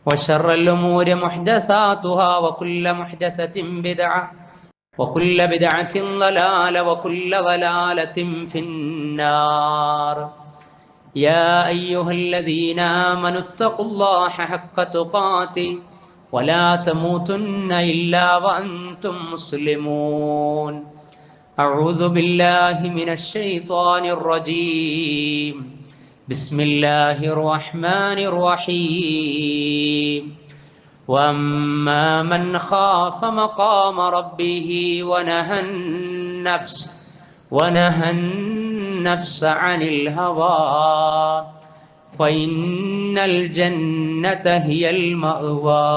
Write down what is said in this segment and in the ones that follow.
وشر الأمور محدثاتها وكل محدثة بدعة وكل بدعة ضلالة وكل ضلالة في النار. يا أيها الذين آمنوا اتقوا الله حق تقاته ولا تموتن إلا وأنتم مسلمون. أعوذ بالله من الشيطان الرجيم. بسم الله الرحمن الرحيم. وأما من خاف مقام ربه ونهى النفس عن الهوى فإن الجنة هي المأوى.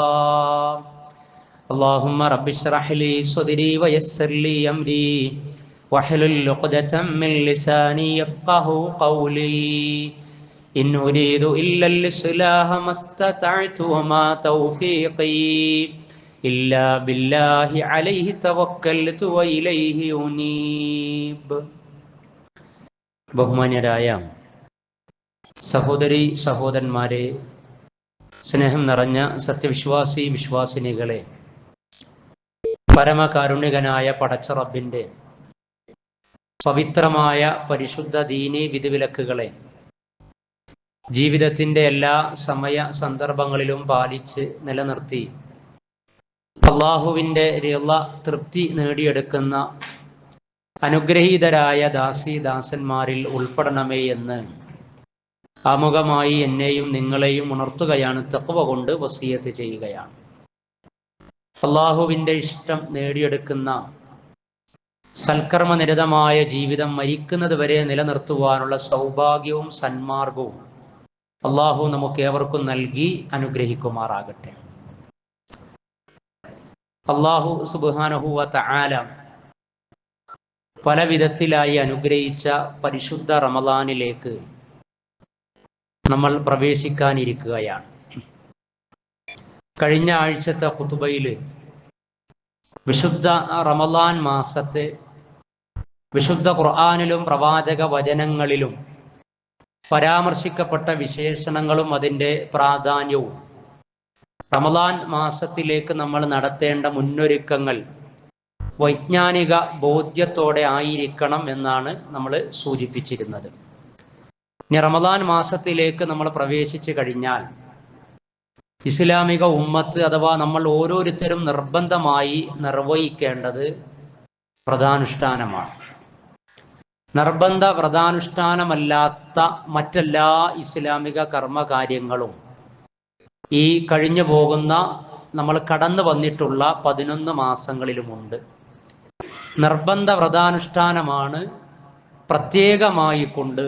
اللهم رب اشرح لي صدري ويسر لي أمري واحلل عقدة من لساني يفقه قولي. إن أريد إلا الإصلاح ما استطعت وما توفيقي إلا بالله عليه توكلت وإليه أنيب. ബഹുമാന്യരായ സഹോദരി സഹോദരന്മാരെ, സ്നേഹം നിറഞ്ഞ സത്യവിശ്വാസി വിശ്വാസിനികളെ, പരമകാരുണികനായ പടച്ച റബ്ബിൻ്റെ പവിത്രമായ പരിശുദ്ധ ദീനി വിധിവിലക്കുകളെ ജീവിതത്തിൻ്റെ എല്ലാ സമയ സന്ദർഭങ്ങളിലും പാലിച്ച് നിലനിർത്തി അള്ളാഹുവിൻ്റെ റിള തൃപ്തി നേടിയെടുക്കുന്ന അനുഗ്രഹീതരായ ദാസന്മാരിൽ ഉൾപ്പെടണമേ എന്ന് ആമുഖമായി എന്നെയും നിങ്ങളെയും ഉണർത്തുകയാണ്, തഖ്വ കൊണ്ട് വസിയത്ത് ചെയ്യുകയാണ്. അള്ളാഹുവിൻ്റെ ഇഷ്ടം നേടിയെടുക്കുന്ന സൽക്കർമ്മനിരതമായ ജീവിതം മരിക്കുന്നത് വരെ നിലനിർത്തുവാനുള്ള സൗഭാഗ്യവും സന്മാർഗവും അള്ളാഹു നമുക്ക് ഏവർക്കും നൽകി അനുഗ്രഹിക്കുമാറാകട്ടെ. അള്ളാഹു സുബ്ഹാനഹു വ തആല പല വിധത്തിലായി അനുഗ്രഹിച്ച പരിശുദ്ധ റമളാനിലേക്ക് നമ്മൾ പ്രവേശിക്കാനിരിക്കുകയാണ്. കഴിഞ്ഞ ആഴ്ചത്തെ ഖുതുബയിൽ വിശുദ്ധ റമളാൻ മാസത്തെ വിശുദ്ധ ഖുർആനിലും പ്രവാചക വചനങ്ങളിലും പരാമർശിക്കപ്പെട്ട വിശേഷണങ്ങളും അതിൻ്റെ പ്രാധാന്യവും റമളാൻ മാസത്തിലേക്ക് നമ്മൾ നടത്തേണ്ട മുന്നൊരുക്കങ്ങൾ വൈജ്ഞാനിക ബോധ്യത്തോടെ ആയിരിക്കണം എന്നാണ് നമ്മൾ സൂചിപ്പിച്ചിരുന്നത്. ഇനി റമളാൻ മാസത്തിലേക്ക് നമ്മൾ പ്രവേശിച്ചു കഴിഞ്ഞാൽ ഇസ്ലാമിക ഉമ്മത്ത് അഥവാ നമ്മൾ ഓരോരുത്തരും നിർബന്ധമായി നിർവഹിക്കേണ്ടത് വ്രതാനുഷ്ഠാനമാണ്. നിർബന്ധ വ്രതാനുഷ്ഠാനമല്ലാത്ത മറ്റെല്ലാ ഇസ്ലാമിക കർമ്മകാര്യങ്ങളും ഈ കഴിഞ്ഞു പോകുന്ന നമ്മൾ കടന്നു വന്നിട്ടുള്ള 11 മാസങ്ങളിലുമുണ്ട്. നിർബന്ധ വ്രതാനുഷ്ഠാനമാണ് പ്രത്യേകമായി കൊണ്ട്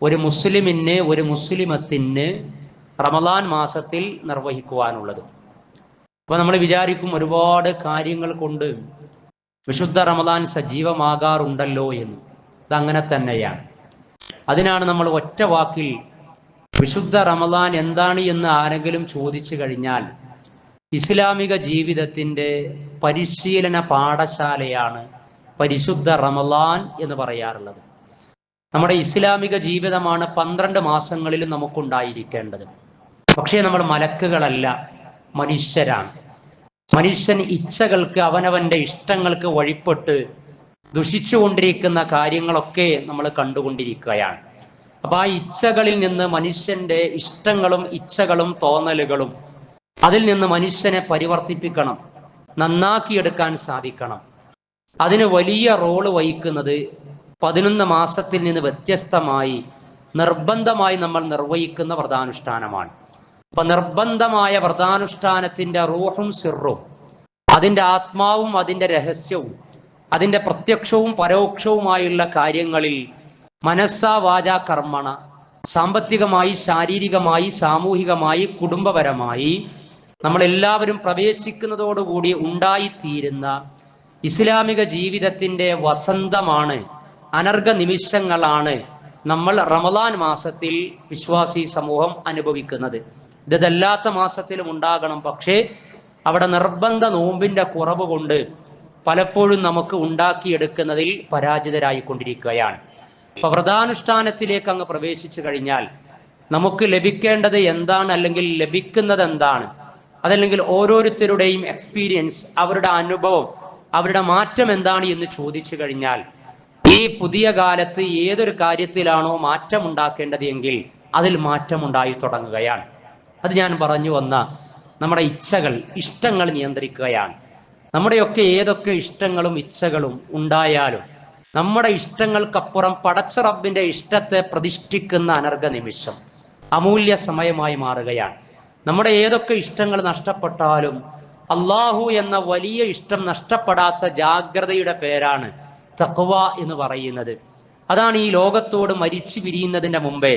ഒരു മുസ്ലിമിന് ഒരു മുസ്ലിമത്തിന് റമളാൻ മാസത്തിൽ നിർവഹിക്കുവാനുള്ളത്. അപ്പോൾ നമ്മൾ വിചാരിക്കും ഒരുപാട് കാര്യങ്ങൾ കൊണ്ട് വിശുദ്ധ റമളാൻ സജീവമാകാറുണ്ടല്ലോ എന്ന്. അതങ്ങനെ തന്നെയാണ്. അതിനാണ് നമ്മൾ ഒറ്റ വാക്കിൽ വിശുദ്ധ റമളാൻ എന്താണ് എന്ന് ആരെങ്കിലും ചോദിച്ചു കഴിഞ്ഞാൽ ഇസ്ലാമിക ജീവിതത്തിൻ്റെ പരിശീലന പാഠശാലയാണ് പരിശുദ്ധ റമളാൻ എന്ന് പറയാറുള്ളത്. നമ്മുടെ ഇസ്ലാമിക ജീവിതമാണ് 12 മാസങ്ങളിലും നമുക്കുണ്ടായിരിക്കേണ്ടത്. പക്ഷേ നമ്മൾ മലക്കുകളല്ല, മനുഷ്യരാണ്. മനുഷ്യൻ ഇച്ഛകൾക്ക് അവനവൻ്റെ ഇഷ്ടങ്ങൾക്ക് വഴിപ്പെട്ട് ദുഷിച്ചുകൊണ്ടിരിക്കുന്ന കാര്യങ്ങളൊക്കെ നമ്മൾ കണ്ടുകൊണ്ടിരിക്കുകയാണ്. അപ്പോൾ ആ ഇച്ഛകളിൽ നിന്ന് മനുഷ്യൻ്റെ ഇഷ്ടങ്ങളും ഇച്ഛകളും തോന്നലുകളും അതിൽ നിന്ന് മനുഷ്യനെ പരിവർത്തിപ്പിക്കണം, നന്നാക്കിയെടുക്കാൻ സാധിക്കണം. അതിന് വലിയ റോള് വഹിക്കുന്നത് 11 മാസത്തിൽ നിന്ന് വ്യത്യസ്തമായി നിർബന്ധമായി നമ്മൾ നിർവഹിക്കുന്ന വ്രതാനുഷ്ഠാനമാണ്. അപ്പൊ നിർബന്ധമായ വ്രതാനുഷ്ഠാനത്തിന്റെ റൂഹും സിറും, അതിൻ്റെ ആത്മാവും അതിൻ്റെ രഹസ്യവും അതിൻ്റെ പ്രത്യക്ഷവും പരോക്ഷവുമായുള്ള കാര്യങ്ങളിൽ മനസ്സാ വാചാ കർമ്മണ, സാമ്പത്തികമായി ശാരീരികമായി സാമൂഹികമായി കുടുംബപരമായി നമ്മളെല്ലാവരും പ്രവേശിക്കുന്നതോടുകൂടി ഉണ്ടായിത്തീരുന്ന ഇസ്ലാമിക ജീവിതത്തിൻ്റെ വസന്തമാണ്, അനർഘ നിമിഷങ്ങളാണ് നമ്മൾ റമളാൻ മാസത്തിൽ വിശ്വാസി സമൂഹം അനുഭവിക്കുന്നത്. ഇതല്ലാത്ത മാസത്തിലും ഉണ്ടാകണം. പക്ഷേ അവിടെ നിർബന്ധ നോമ്പിൻ്റെ കുറവ് കൊണ്ട് പലപ്പോഴും നമുക്ക് ഉണ്ടാക്കിയെടുക്കുന്നതിൽ പരാജിതരായിക്കൊണ്ടിരിക്കുകയാണ്. അപ്പൊ വ്രതാനുഷ്ഠാനത്തിലേക്ക് അങ്ങ് പ്രവേശിച്ചു കഴിഞ്ഞാൽ നമുക്ക് ലഭിക്കേണ്ടത് എന്താണ്, അല്ലെങ്കിൽ ലഭിക്കുന്നത് എന്താണ്, അതല്ലെങ്കിൽ ഓരോരുത്തരുടെയും എക്സ്പീരിയൻസ്, അവരുടെ അനുഭവം, അവരുടെ മാറ്റം എന്താണ് എന്ന് ചോദിച്ചു കഴിഞ്ഞാൽ, ഈ പുതിയ കാലത്ത് ഏതൊരു കാര്യത്തിലാണോ മാറ്റം ഉണ്ടാക്കേണ്ടത് എങ്കിൽ അതിൽ മാറ്റമുണ്ടായി തുടങ്ങുകയാണ്. അത് ഞാൻ പറഞ്ഞു വന്ന നമ്മുടെ ഇച്ഛകൾ, ഇഷ്ടങ്ങൾ നിയന്ത്രിക്കുകയാണ്. നമ്മുടെയൊക്കെ ഏതൊക്കെ ഇഷ്ടങ്ങളും ഇച്ഛകളും ഉണ്ടായാലും നമ്മുടെ ഇഷ്ടങ്ങൾക്കപ്പുറം പടച്ച റബ്ബിന്റെ ഇഷ്ടത്തെ പ്രതിഷ്ഠിക്കുന്ന അനർഘ നിമിഷം, അമൂല്യ സമയമായി മാറുകയാണ്. നമ്മുടെ ഏതൊക്കെ ഇഷ്ടങ്ങൾ നഷ്ടപ്പെട്ടാലും അള്ളാഹു എന്ന വലിയ ഇഷ്ടം നഷ്ടപ്പെടാത്ത ജാഗ്രതയുടെ പേരാണ് തഖ്വ എന്ന് പറയുന്നത്. അതാണ് ഈ ലോകത്തോട് മരിച്ചു പിരിയുന്നതിന്റെ മുമ്പേ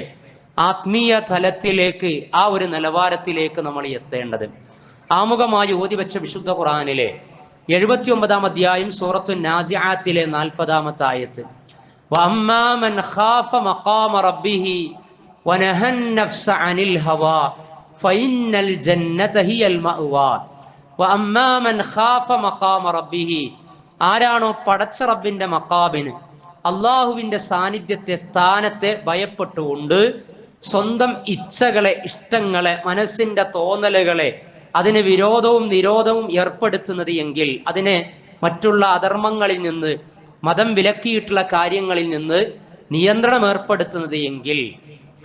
ആത്മീയ തലത്തിലേക്ക്, ആ ഒരു നിലവാരത്തിലേക്ക് നമ്മൾ എത്തേണ്ടത്. ആമുഖമായി ഓതി വെച്ച വിശുദ്ധ ഖുർആനിലെ 79-ാം അധ്യായം സൂറത്തു നാസിആത്തിലെ 40-ാമത്തെ ആയത്ത്, വഅമ്മാ മൻ ഖാഫ മഖാമ റബ്ബിഹി വനഹൻ നഫ്സ അനിൽ ഹവാ ഫഇന്നൽ ജന്നത ഹിയൽ മഅവാ. വഅമ്മാ മൻ ഖാഫ മഖാമ റബ്ബിഹി, ആരാണോ പടച്ച റബ്ബിന്റെ മഖാമിന്, അള്ളാഹുവിന്റെ സാന്നിധ്യത്തെ, സ്ഥാനത്തെ ഭയപ്പെട്ടുകൊണ്ട് സ്വന്തം ഇച്ഛകളെ, ഇഷ്ടങ്ങളെ, മനസ്സിന്റെ തോന്നലുകളെ അതിന് വിരോധവും നിരോധവും ഏർപ്പെടുത്തുന്നത് എങ്കിൽ, അതിനെ മറ്റുള്ള അധർമ്മങ്ങളിൽ നിന്ന്, മതം വിലക്കിയിട്ടുള്ള കാര്യങ്ങളിൽ നിന്ന് നിയന്ത്രണം ഏർപ്പെടുത്തുന്നത് എങ്കിൽ,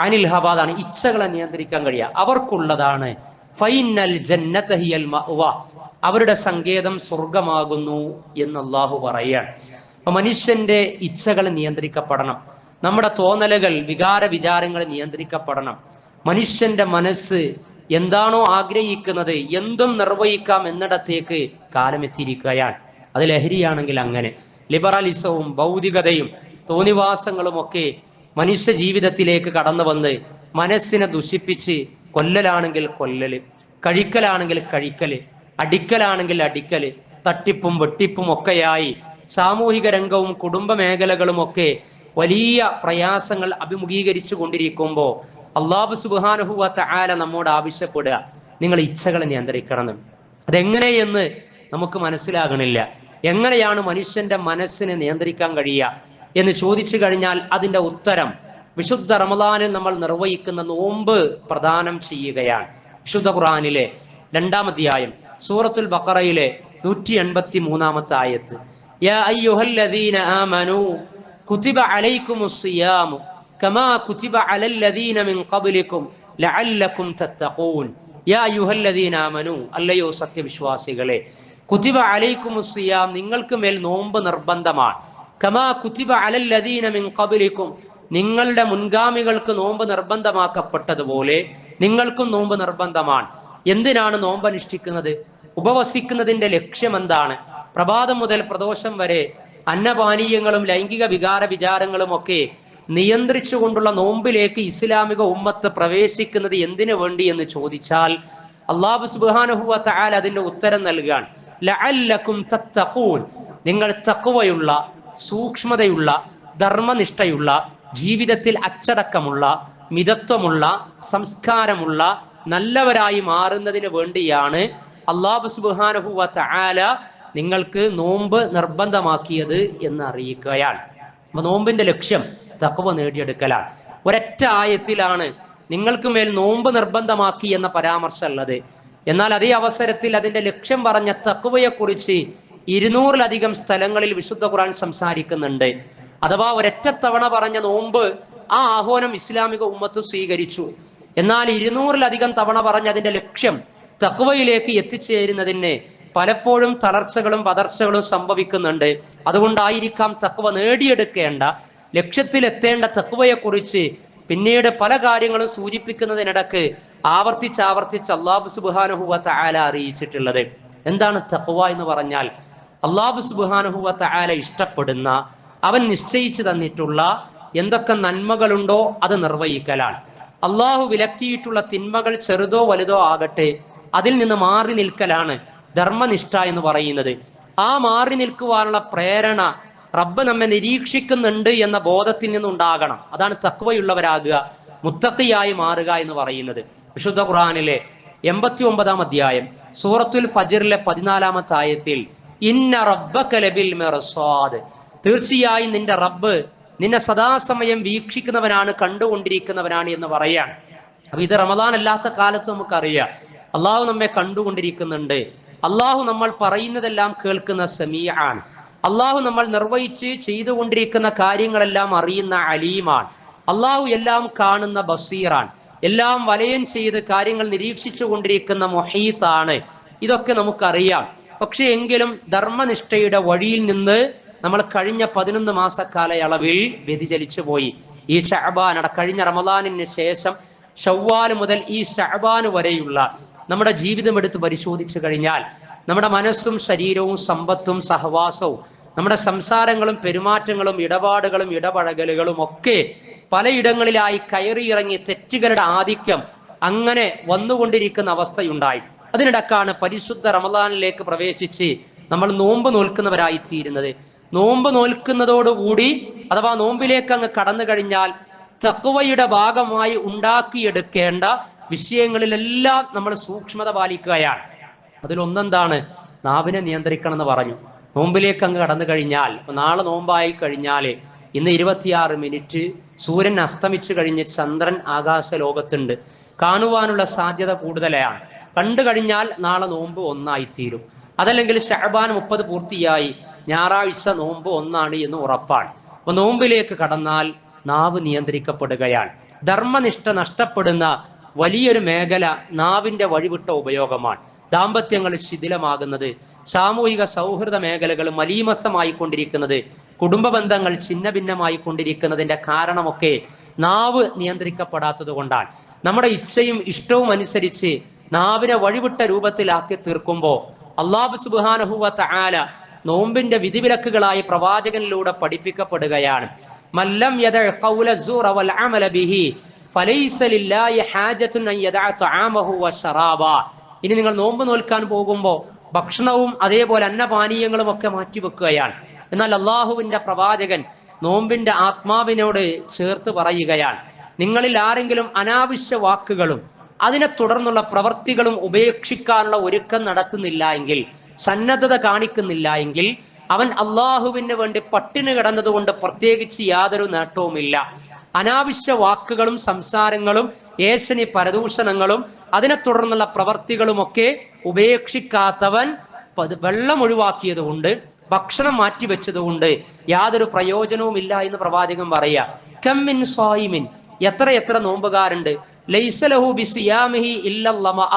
അനിൽ ഹവാദാണ്, ഇച്ഛകളെ നിയന്ത്രിക്കാൻ കഴിയുക, അവർക്കുള്ളതാണ് ഫൈനൽ ജന്നത ഹിയൽ മഅ്വ, അവരുടെ സങ്കേതം സ്വർഗമാകുന്നു എന്ന് അല്ലാഹു പറയാണ്. അപ്പൊ മനുഷ്യന്റെ ഇച്ഛകൾ നിയന്ത്രിക്കപ്പെടണം, നമ്മുടെ തോന്നലുകൾ, വികാര വിചാരങ്ങൾ നിയന്ത്രിക്കപ്പെടണം. മനുഷ്യന്റെ മനസ്സ് എന്താണോ ആഗ്രഹിക്കുന്നത് എന്തും നിർവഹിക്കാം എന്നിടത്തേക്ക് കാലമെത്തിയിരിക്കുകയാണ്. അത് ലഹരിയാണെങ്കിൽ അങ്ങനെ, ലിബറലിസവും ഭൗതികതയും തോന്നിവാസങ്ങളും ഒക്കെ മനുഷ്യ ജീവിതത്തിലേക്ക് കടന്നു വന്ന് മനസ്സിനെ ദുഷിപ്പിച്ച്, കൊല്ലലാണെങ്കിൽ കൊല്ലല്, കഴിക്കലാണെങ്കിൽ കഴിക്കല്, അടിക്കലാണെങ്കിൽ അടിക്കല്, തട്ടിപ്പും വെട്ടിപ്പും ഒക്കെയായി സാമൂഹിക രംഗവും കുടുംബ മേഖലകളും ഒക്കെ വലിയ പ്രയാസങ്ങൾ അഭിമുഖീകരിച്ചു കൊണ്ടിരിക്കുമ്പോൾ അല്ലാഹു സുബ്ഹാനഹു വ തആല നമ്മോട് ആവശ്യപ്പെടുക, നിങ്ങൾ ഇച്ഛകളെ നിയന്ത്രിക്കണം. അതെങ്ങനെയെന്ന് നമുക്ക് മനസ്സിലാകണില്ല. എങ്ങനെയാണ് മനുഷ്യന്റെ മനസ്സിനെ നിയന്ത്രിക്കാൻ കഴിയുക എന്ന് ചോദിച്ചു കഴിഞ്ഞാൽ അതിന്റെ ഉത്തരം വിശുദ്ധ റമളാനിൽ നമ്മൾ നിർവഹിക്കുന്ന നോമ്പ് പ്രദാനം ചെയ്യുകയാണ്. വിശുദ്ധ ഖുർആനിലെ 2-ാം അധ്യായം സൂറത്തുൽ ബഖറയിലെ 183-ാമത്തെ ആയത്ത്, യാ അയ്യുഹല്ലദീന ആമനൂ കുതിബ അലൈക്കുമുസ് സിയാമു കമാ കുതിബ അലല്ലദീന മിൻ ഖബ്ലികും ലഅല്ലകും തത്തഖൂൻ. യാ അയ്യുഹല്ലദീന ആമനൂ, അല്ലയോ സത്യവിശ്വാസികളെ, കുതിബ അലൈക്കുമുസ് സിയാം, നിങ്ങൾക്ക് മേൽ നോമ്പ് നിർബന്ധമാണ്. കമാ കുതിബ അലല്ലദീന മിൻ ഖബ്ലികും, നിങ്ങളുടെ മുൻഗാമികൾക്ക് നോമ്പ് നിർബന്ധമാക്കപ്പെട്ടതുപോലെ നിങ്ങൾക്കും നോമ്പ് നിർബന്ധമാണ്. എന്തിനാണ് നോമ്പ് അനുഷ്ഠിക്കുന്നത്? ഉപവസിക്കുന്നതിന്റെ ലക്ഷ്യം എന്താണ്? പ്രഭാതം മുതൽ പ്രദോഷം വരെ അന്നപാനീയങ്ങളും ലൈംഗിക വികാര വിചാരങ്ങളും ഒക്കെ നിയന്ത്രിച്ചുകൊണ്ടുള്ള നോമ്പിലേക്ക് ഇസ്ലാമിക ഉമ്മത്ത് പ്രവേശിക്കുന്നത് എന്തിനു വേണ്ടി എന്ന് ചോദിച്ചാൽ അല്ലാഹു സുബ്ഹാനഹു വ തആല അതിന്റെ ഉത്തരം നൽകുകയാണ്. ലഅല്ലകും തത്തഖൂൻ, നിങ്ങൾ തഖ്വയുള്ള, സൂക്ഷ്മതയുള്ള, ധർമ്മനിഷ്ഠയുള്ള, ജീവിതത്തിൽ അച്ചടക്കമുള്ള, മിതത്വമുള്ള, സംസ്കാരമുള്ള, നല്ലവരായി മാറുന്നതിന് വേണ്ടിയാണ് അല്ലാഹു സുബ്ഹാനഹു വ തആല നിങ്ങൾക്ക് നോമ്പ് നിർബന്ധമാക്കിയത് എന്ന് അറിയിക്കുകയാണ്. അപ്പൊ നോമ്പിന്റെ ലക്ഷ്യം തഖ്വ നേടിയെടുക്കലാണ്. ഒരൊറ്റ ആയത്തിലാണ് നിങ്ങൾക്ക് മേൽ നോമ്പ് നിർബന്ധമാക്കി എന്ന പരാമർശം ഉള്ളത്. എന്നാൽ അതേ അവസരത്തിൽ അതിന്റെ ലക്ഷ്യം പറഞ്ഞ തഖ്വയെക്കുറിച്ച് 200-ലധികം സ്ഥലങ്ങളിൽ വിശുദ്ധ ഖുർആൻ സംസാരിക്കുന്നുണ്ട്. അഥവാ ഒരൊറ്റ തവണ പറഞ്ഞ നോമ്പ്, ആ ആഹ്വാനം ഇസ്ലാമിക ഉമ്മത്ത് സ്വീകരിച്ചു. എന്നാൽ 200-ലധികം തവണ പറഞ്ഞ അതിന്റെ ലക്ഷ്യം തഖ്വയിലേക്ക് എത്തിച്ചേരുന്നതിന് പലപ്പോഴും തളർച്ചകളും പതർച്ചകളും സംഭവിക്കുന്നുണ്ട്. അതുകൊണ്ടായിരിക്കാം തഖ്വ നേടിയെടുക്കേണ്ട, ലക്ഷ്യത്തിലെത്തേണ്ട തഖ്വയെക്കുറിച്ച് പിന്നീട് പല കാര്യങ്ങളും സൂചിപ്പിക്കുന്നതിനിടക്ക് ആവർത്തിച്ച് അല്ലാഹു സുബ്ഹാനഹു വ തആല അറിയിച്ചിട്ടുള്ളത്. എന്താണ് തഖ്വ എന്ന് പറഞ്ഞാൽ? അല്ലാഹു സുബ്ഹാനഹു വ തആല ഇഷ്ടപ്പെടുന്ന, അവൻ നിശ്ചയിച്ചു തന്നിട്ടുള്ള എന്തൊക്കെ നന്മകളുണ്ടോ അത് നിർവഹിക്കലാണ്. അള്ളാഹു വിലക്കിയിട്ടുള്ള തിന്മകൾ ചെറുതോ വലുതോ ആകട്ടെ അതിൽ നിന്ന് മാറി നിൽക്കലാണ് ധർമ്മനിഷ്ഠ എന്ന് പറയുന്നത്. ആ മാറി നിൽക്കുവാനുള്ള പ്രേരണ റബ്ബ് നമ്മെ നിരീക്ഷിക്കുന്നുണ്ട് എന്ന ബോധത്തിൽ നിന്നുണ്ടാകണം. അതാണ് തഖ്വയുള്ളവരാകുക, മുത്തഖിയായി മാറുക എന്ന് പറയുന്നത്. വിശുദ്ധ ഖുർആനിലെ 89-ാം അധ്യായം സൂറത്തുൽ ഫജ്റിലെ 14-ാമത്തെ ആയത്തിൽ ഇന്ന റബ്ബക ലബിൽ മിർസാദ്, തീർച്ചയായും നിന്റെ റബ്ബ് നിന്നെ സദാസമയം വീക്ഷിക്കുന്നവനാണ്, കണ്ടുകൊണ്ടിരിക്കുന്നവനാണ് എന്ന് പറയാൻ. അപ്പൊ ഇത് റമദാൻ അല്ലാത്ത കാലത്ത് നമുക്കറിയാം അള്ളാഹു നമ്മെ കണ്ടുകൊണ്ടിരിക്കുന്നുണ്ട്. അള്ളാഹു നമ്മൾ പറയുന്നതെല്ലാം കേൾക്കുന്ന സമീആൻ. അള്ളാഹു നമ്മൾ നിർവഹിച്ച് ചെയ്തുകൊണ്ടിരിക്കുന്ന കാര്യങ്ങളെല്ലാം അറിയുന്ന അലീമാണ്. അള്ളാഹു എല്ലാം കാണുന്ന ബസീറാൻ. എല്ലാം വലയം ചെയ്ത് കാര്യങ്ങൾ നിരീക്ഷിച്ചു കൊണ്ടിരിക്കുന്ന മുഹീത്താണ്. ഇതൊക്കെ നമുക്കറിയാം. പക്ഷെ എങ്കിലും ധർമ്മനിഷ്ഠയുടെ വഴിയിൽ നിന്ന് നമ്മൾ കഴിഞ്ഞ 11 മാസക്കാലയളവിൽ വ്യതിചലിച്ചു പോയി. ഈ ശഅബാൻ കഴിഞ്ഞ റമദാനിന് ശേഷം ശവ്വാൽ മുതൽ ഈ ശഅബാൻ വരെയുള്ള നമ്മുടെ ജീവിതം എടുത്ത് പരിശോധിച്ചു കഴിഞ്ഞാൽ നമ്മുടെ മനസ്സും ശരീരവും സമ്പത്തും സഹവാസവും നമ്മുടെ സംസാരങ്ങളും പെരുമാറ്റങ്ങളും ഇടപാടുകളും ഇടപഴകലുകളും ഒക്കെ പലയിടങ്ങളിലായി കയറിയിറങ്ങി തെറ്റുകളുടെ ആധിക്യം അങ്ങനെ വന്നുകൊണ്ടിരിക്കുന്ന അവസ്ഥയുണ്ടായി. അതിനിടക്കാണ് പരിശുദ്ധ റമദാനിലേക്ക് പ്രവേശിച്ച് നമ്മൾ നോമ്പ് നോൽക്കുന്നവരായി തീരുന്നത്. നോമ്പ് നോൽക്കുന്നതോടുകൂടി അഥവാ നോമ്പിലേക്ക് അങ്ങ് കടന്നു കഴിഞ്ഞാൽ തഖ്വയുടെ ഭാഗമായി ഉണ്ടാക്കിയെടുക്കേണ്ട വിഷയങ്ങളിലെല്ലാം നമ്മൾ സൂക്ഷ്മത പാലിക്കുകയാണ്. അതിലൊന്നെന്താണ്? നാവിനെ നിയന്ത്രിക്കണം എന്ന് പറഞ്ഞു. നോമ്പിലേക്ക് അങ്ങ് കടന്നു കഴിഞ്ഞാൽ, നാളെ നോമ്പായി കഴിഞ്ഞാൽ ഇന്ന് 26 മിനിറ്റ് സൂര്യൻ അസ്തമിച്ചു കഴിഞ്ഞ് ചന്ദ്രൻ ആകാശ ലോകത്തുണ്ട്. കാണുവാനുള്ള സാധ്യത കൂടുതലാണ്. കണ്ടു കഴിഞ്ഞാൽ നാളെ നോമ്പ് ഒന്നായിത്തീരും. അതല്ലെങ്കിൽ ശഅബാൻ 30 പൂർത്തിയായി, ഞായറാഴ്ച നോമ്പ് 1 എന്ന് ഉറപ്പാണ്. അപ്പൊ നോമ്പിലേക്ക് കടന്നാൽ നാവ് നിയന്ത്രിക്കപ്പെടുകയാണ്. ധർമ്മനിഷ്ഠ നഷ്ടപ്പെടുന്ന വലിയൊരു മേഖല നാവിന്റെ വഴിവിട്ട ഉപയോഗമാണ്. ദാമ്പത്യങ്ങൾ ശിഥിലമാകുന്നത്, സാമൂഹിക സൗഹൃദ മേഖലകൾ മലീമസമായി കൊണ്ടിരിക്കുന്നത്, കുടുംബ ബന്ധങ്ങൾ ഛിന്ന ഭിന്നമായി കൊണ്ടിരിക്കുന്നതിന്റെ കാരണമൊക്കെ നാവ് നിയന്ത്രിക്കപ്പെടാത്തത് കൊണ്ടാണ്. നമ്മുടെ ഇച്ഛയും ഇഷ്ടവും അനുസരിച്ച് നാവിനെ വഴിവിട്ട രൂപത്തിലാക്കി തീർക്കുമ്പോൾ അല്ലാഹു സുബ്ഹാനഹു വ തആല നോമ്പിന്റെ വിധിവിലക്കുകളായി പ്രവാചകനിലൂടെ പഠിപ്പിക്കപ്പെടുകയാണ്. മല്ലം യദഅ ഖൗല സൂറ വൽ അമല ബിഹി ഫലൈസ ലില്ലാഹി ഹാജത്തുൻ അൻ യദഅ തആമഹു വശറാബ. ഇനി നിങ്ങൾ നോമ്പ് നോൽക്കാൻ പോകുമ്പോൾ ഭക്ഷണവും അതേപോലെ അന്നപാനീയങ്ങളും ഒക്കെ മാറ്റിവെക്കുകയാണ്. എന്നാൽ അള്ളാഹുവിന്റെ പ്രവാചകൻ നോമ്പിന്റെ ആത്മാവിനോട് ചേർത്ത് പറയുകയാണ്, നിങ്ങളിൽ ആരെങ്കിലും അനാവശ്യ വാക്കുകളും അതിനെ തുടർന്നുള്ള പ്രവർത്തികളും ഉപേക്ഷിക്കാനുള്ള ഒരുക്കം നടത്തുന്നില്ല എങ്കിൽ, സന്നദ്ധത കാണിക്കുന്നില്ല എങ്കിൽ അവൻ അള്ളാഹുവിന് വേണ്ടി പട്ടിണി കിടന്നതുകൊണ്ട് പ്രത്യേകിച്ച് യാതൊരു നേട്ടവുമില്ല. അനാവശ്യ വാക്കുകളും സംസാരങ്ങളും ഏശനി പരദൂഷണങ്ങളും അതിനെ തുടർന്നുള്ള പ്രവർത്തികളുമൊക്കെ ഉപേക്ഷിക്കാത്തവൻ വെള്ളം ഒഴിവാക്കിയത് കൊണ്ട്, ഭക്ഷണം മാറ്റിവെച്ചതുകൊണ്ട് യാതൊരു പ്രയോജനവുമില്ല എന്ന് പ്രവാചകൻ പറയാ. കമ്മിൻ സ്വായിമിൻ, എത്ര നോമ്പുകാരുണ്ട്, ലൈസലഹു ബിസിയാമിഹി ഇല്ലല്ലമഅ,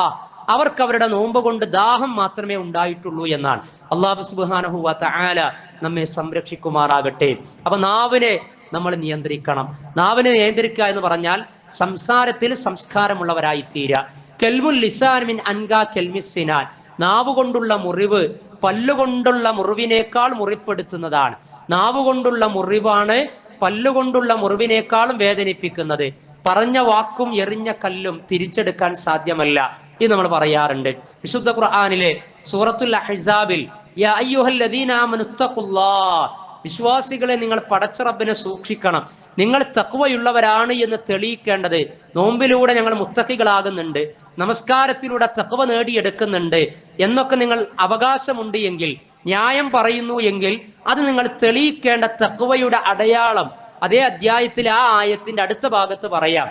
അവർക്ക് അവരുടെ നോമ്പ് കൊണ്ട് ദാഹം മാത്രമേ ഉണ്ടായിട്ടുള്ളൂ എന്നാണ്. അല്ലാഹു സുബ്ഹാനഹു വ തആല നമ്മെ സംരക്ഷിക്കുമാറാകട്ടെ. അപ്പൊ നാവിനെ നമ്മൾ നിയന്ത്രിക്കണം. നാവിനെ നിയന്ത്രിക്കുക എന്ന് പറഞ്ഞാൽ സംസാരത്തിൽ സംസ്കാരമുള്ളവരായി തീരുക. കെൽമുൽ ലിസാൻ മിൻ അൻകാ കെൽമിസ്സിനാൻ, നാവ് കൊണ്ടുള്ള മുറിവ് പല്ലുകൊണ്ടുള്ള മുറിവിനേക്കാൾ മുറിപ്പെടുത്തുന്നതാണ്. നാവ് കൊണ്ടുള്ള മുറിവാണ് പല്ലുകൊണ്ടുള്ള മുറിവിനേക്കാളും വേദനിപ്പിക്കുന്നത്. പറഞ്ഞ വാക്കും എറിഞ്ഞ കല്ലും തിരിച്ചെടുക്കാൻ സാധ്യമല്ല ഇത് നമ്മൾ പറയാറുണ്ട്. വിശുദ്ധ ഖുർആനിലെ സൂറത്തുൽ അഹ്സാബിൽ യാ അയ്യുഹല്ലദീന ആമനുത്തഖുല്ലാഹ്, വിശ്വാസികളെ നിങ്ങൾ പടച്ച റബ്ബിനെ സൂക്ഷിക്കണം, നിങ്ങൾ തഖ്വയുള്ളവരാണ് എന്ന് തെളിയിക്കേണ്ടത് നോമ്പിലൂടെ ഞങ്ങൾ മുത്തഖികളാകുന്നുണ്ട്, നമസ്കാരത്തിലൂടെ തഖ്വ നേടിയെടുക്കുന്നുണ്ട് എന്നൊക്കെ നിങ്ങൾ അവകാശമുണ്ട് എങ്കിൽ, ന്യായം പറയുന്നു എങ്കിൽ അത് നിങ്ങൾ തെളിയിക്കേണ്ട തഖ്വയുടെ അടയാളം അതേ അധ്യായത്തിൽ ആ ആയത്തിന്റെ അടുത്ത ഭാഗത്ത് പറയാം.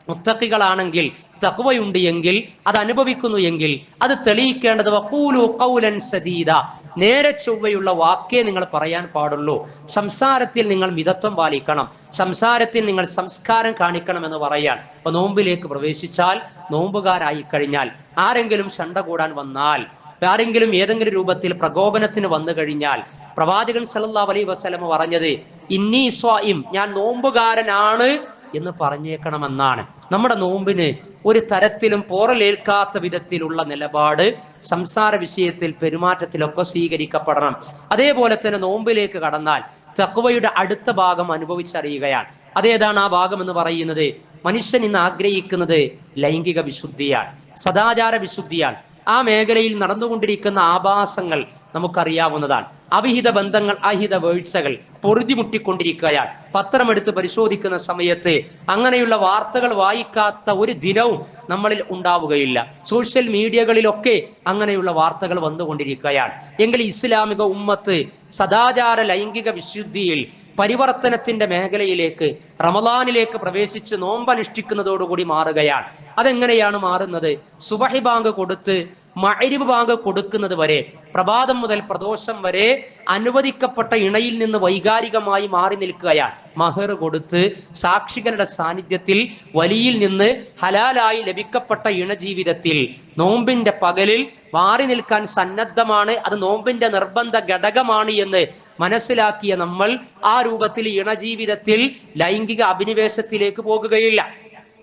മുത്തഖികളാണെങ്കിൽ, തഖ്വയുണ്ട് എങ്കിൽ, അത് അനുഭവിക്കുന്നു എങ്കിൽ അത് തെളിയിക്കേണ്ടത് വഖൂലു ഖൗലൻ സദീദ, നേരെ ചൊവ്വയുള്ള വാക്കേ നിങ്ങൾ പറയാൻ പാടുള്ളൂ. സംസാരത്തിൽ നിങ്ങൾ മിതത്വം പാലിക്കണം, സംസാരത്തിൽ നിങ്ങൾ സംസ്കാരം കാണിക്കണം എന്ന് പറയാൻ. അപ്പൊ നോമ്പിലേക്ക് പ്രവേശിച്ചാൽ, നോമ്പുകാരായി കഴിഞ്ഞാൽ, ആരെങ്കിലും ശണ്ട കൂടാൻ വന്നാൽ, ആരെങ്കിലും ഏതെങ്കിലും രൂപത്തിൽ പ്രകോപനത്തിന് വന്നു കഴിഞ്ഞാൽ പ്രവാചകൻ സല്ലല്ലാഹു അലൈഹി വസല്ലം പറഞ്ഞത് ഇന്നി സ്വായിം, ഞാൻ നോമ്പുകാരനാണ് എന്ന് പറഞ്ഞേക്കണമെന്നാണ്. നമ്മുടെ നോമ്പിന് ഒരു തരത്തിലും പോറലേൽക്കാത്ത വിധത്തിലുള്ള നിലപാട് സംസാര വിഷയത്തിൽ, പെരുമാറ്റത്തിലൊക്കെ സ്വീകരിക്കപ്പെടണം. അതേപോലെ തന്നെ നോമ്പിലേക്ക് കടന്നാൽ തഖ്വയുടെ അടുത്ത ഭാഗം അനുഭവിച്ചറിയുകയാണ്. അതേതാണ് ആ ഭാഗം എന്ന് പറയുന്നത്? മനുഷ്യൻ ഇന്ന് ആഗ്രഹിക്കുന്നത് ലൈംഗിക വിശുദ്ധിയാണ്, സദാചാര വിശുദ്ധിയാണ്. ആ മേഖലയിൽ നടന്നുകൊണ്ടിരിക്കുന്ന ആഭാസങ്ങൾ നമുക്കറിയാവുന്നതാണ്. അവിഹിത ബന്ധങ്ങൾ, അഹിത വീഴ്ചകൾ പൊറുതിമുട്ടിക്കൊണ്ടിരിക്കുകയാണ്. പത്രമെടുത്ത് പരിശോധിക്കുന്ന സമയത്ത് അങ്ങനെയുള്ള വാർത്തകൾ വായിക്കാത്ത ഒരു ദിനവും നമ്മളിൽ ഉണ്ടാവുകയില്ല. സോഷ്യൽ മീഡിയകളിലൊക്കെ അങ്ങനെയുള്ള വാർത്തകൾ വന്നുകൊണ്ടിരിക്കുകയാണ്. എങ്കിൽ ഇസ്ലാമിക ഉമ്മത്ത് സദാചാര ലൈംഗിക വിശുദ്ധിയിൽ പരിവർത്തനത്തിന്റെ മേഖലയിലേക്ക് റമദാനിലേക്ക് പ്രവേശിച്ച് നോമ്പനുഷ്ഠിക്കുന്നതോടുകൂടി മാറുകയാണ്. അതെങ്ങനെയാണ് മാറുന്നത്? സുബഹി ബാങ്ക് കൊടുത്ത് മഗ്‌രിബ് ബാങ്ക് കൊടുക്കുന്നത് വരെ, പ്രഭാതം മുതൽ പ്രദോഷം വരെ അനുവദിക്കപ്പെട്ട ഇണയിൽ നിന്ന് വൈകാരികമായി മാറി നിൽക്കുകയാണ്. മഹർ കൊടുത്ത് സാക്ഷികളുടെ സാന്നിധ്യത്തിൽ വലിയിൽ നിന്ന് ഹലാലായി ലഭിക്കപ്പെട്ട ഇണ ജീവിതത്തിൽ നോമ്പിന്റെ പകലിൽ മാറി നിൽക്കാൻ സന്നദ്ധമാണ്. അത് നോമ്പിന്റെ നിർബന്ധ ഘടകമാണ് എന്ന് മനസ്സിലാക്കിയ നമ്മൾ ആ രൂപത്തിൽ ഇണജീവിതത്തിൽ ലൈംഗിക അഭിനിവേശത്തിലേക്ക് പോകുകയില്ല,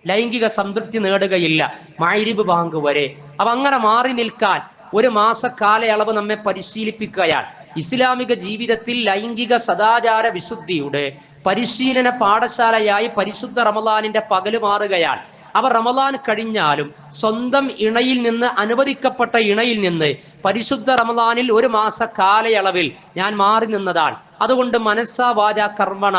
ലൈംഗിക സംതൃപ്തി നേടുകയില്ല മഗ്‌രിബ് ബാങ്ക് വരെ. അപ്പൊ അങ്ങനെ മാറി നിൽക്കാൻ ഒരു മാസ കാലയളവ് നമ്മെ പരിശീലിപ്പിക്കുകയാണ്. ഇസ്ലാമിക ജീവിതത്തിൽ ലൈംഗിക സദാചാര വിശുദ്ധിയുടെ പരിശീലന പാഠശാലയായി പരിശുദ്ധ റമദാനിന്റെ പകല് മാറുകയാണ്. അവർ റമദാൻ കഴിഞ്ഞാലും സ്വന്തം ഇണയിൽ നിന്ന്, അനുവദിക്കപ്പെട്ട ഇണയിൽ നിന്ന് പരിശുദ്ധ റമദാനിൽ ഒരു മാസ കാലയളവിൽ ഞാൻ മാറി നിന്നതാണ്. അതുകൊണ്ട് മനസ്സാ വാച കർമ്മണ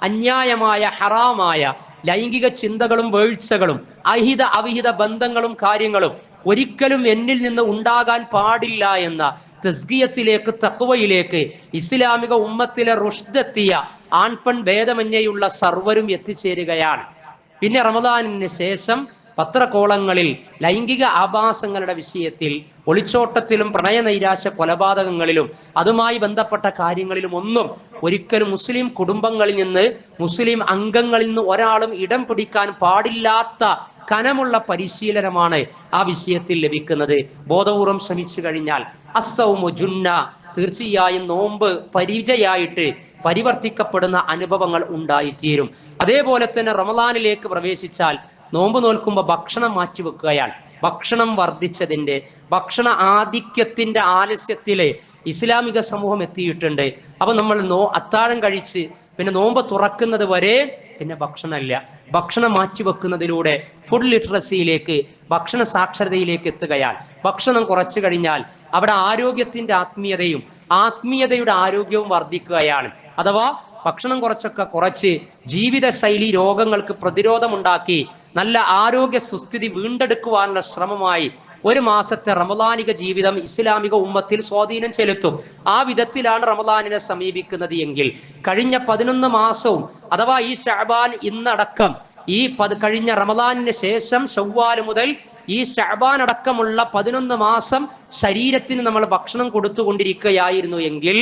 അന്യായമായ ഹറാമായ ലൈംഗിക ചിന്തകളും വീഴ്ചകളും അഹിത അവിഹിത ബന്ധങ്ങളും കാര്യങ്ങളും ഒരിക്കലും എന്നിൽ നിന്ന് ഉണ്ടാകാൻ പാടില്ല എന്ന തസ്കിയത്തിലേക്ക്, തഖ്വയിലേക്ക് ഇസ്ലാമിക ഉമ്മത്തിലെ റുഷ്ദെത്തിയ ആൺപെൺ ഭേദമന്യേയുള്ള സർവരും എത്തിച്ചേരുകയാണ്. പിന്നെ റമദാനിന് ശേഷം പത്രകോളങ്ങളിൽ ലൈംഗിക ആഭാസങ്ങളുടെ വിഷയത്തിൽ, ഒളിച്ചോട്ടത്തിലും പ്രണയനൈരാശ്യ കൊലപാതകങ്ങളിലും അതുമായി ബന്ധപ്പെട്ട കാര്യങ്ങളിലും ഒന്നും ഒരിക്കലും മുസ്ലിം കുടുംബങ്ങളിൽ നിന്ന്, മുസ്ലിം അംഗങ്ങളിൽ നിന്ന് ഒരാളും ഇടം പിടിക്കാൻ പാടില്ലാത്ത കനമുള്ള പരിശീലനമാണ് ആ വിഷയത്തിൽ ലഭിക്കുന്നത്. ബോധപൂർവം ശ്രമിച്ചു കഴിഞ്ഞാൽ അസ്സൗമു ജുന്ന, തീർച്ചയായും നോമ്പ് പരിചയായിട്ട് പരിവർത്തിക്കപ്പെടുന്ന അനുഭവങ്ങൾ ഉണ്ടായിത്തീരും. അതേപോലെ തന്നെ റമദാനിലേക്ക് പ്രവേശിച്ചാൽ നോമ്പ് നോൽക്കുമ്പോൾ ഭക്ഷണം മാറ്റിവെക്കുകയാണ്. ഭക്ഷണം വർദ്ധിച്ചതിന്റെ, ഭക്ഷണ ആധിക്യത്തിന്റെ ആലസ്യത്തിലെ ഇസ്ലാമിക സമൂഹം എത്തിയിട്ടുണ്ട്. അപ്പൊ നമ്മൾ അത്താഴം കഴിച്ച് പിന്നെ നോമ്പ് തുറക്കുന്നത് വരെ പിന്നെ ഭക്ഷണമില്ല. ഭക്ഷണം മാറ്റിവെക്കുന്നതിലൂടെ ഫുഡ് ലിറ്ററസിയിലേക്ക്, ഭക്ഷണ സാക്ഷരതയിലേക്ക് എത്തുകയാണ്. ഭക്ഷണം കുറച്ചു കഴിഞ്ഞാൽ അവിടെ ആരോഗ്യത്തിന്റെ ആത്മീയതയും ആത്മീയതയുടെ ആരോഗ്യവും വർദ്ധിക്കുകയാണ്. അഥവാ ഭക്ഷണം കുറച്ച് ജീവിതശൈലി രോഗങ്ങൾക്ക് പ്രതിരോധമുണ്ടാക്കി നല്ല ആരോഗ്യ സുസ്ഥിതി വീണ്ടെടുക്കുവാനുള്ള ശ്രമമായി ഒരു മാസത്തെ റമദാനിക ജീവിതം ഇസ്ലാമിക ഉമ്മത്തിൽ സ്വാധീനം ചെലുത്തും. ആ വിധത്തിലാണ് റമദാനിനെ സമീപിക്കുന്നത് എങ്കിൽ കഴിഞ്ഞ 11 മാസവും, അഥവാ ഈ ശഅബാൻ ഇന്നടക്കം, ഈ കഴിഞ്ഞ റമദാനിന് ശേഷം ശവ്വാൽ മുതൽ ഈ ശഅബാൻ അടക്കമുള്ള 11 മാസം ശരീരത്തിന് നമ്മൾ ഭക്ഷണം കൊടുത്തുകൊണ്ടിരിക്കുകയായിരുന്നു എങ്കിൽ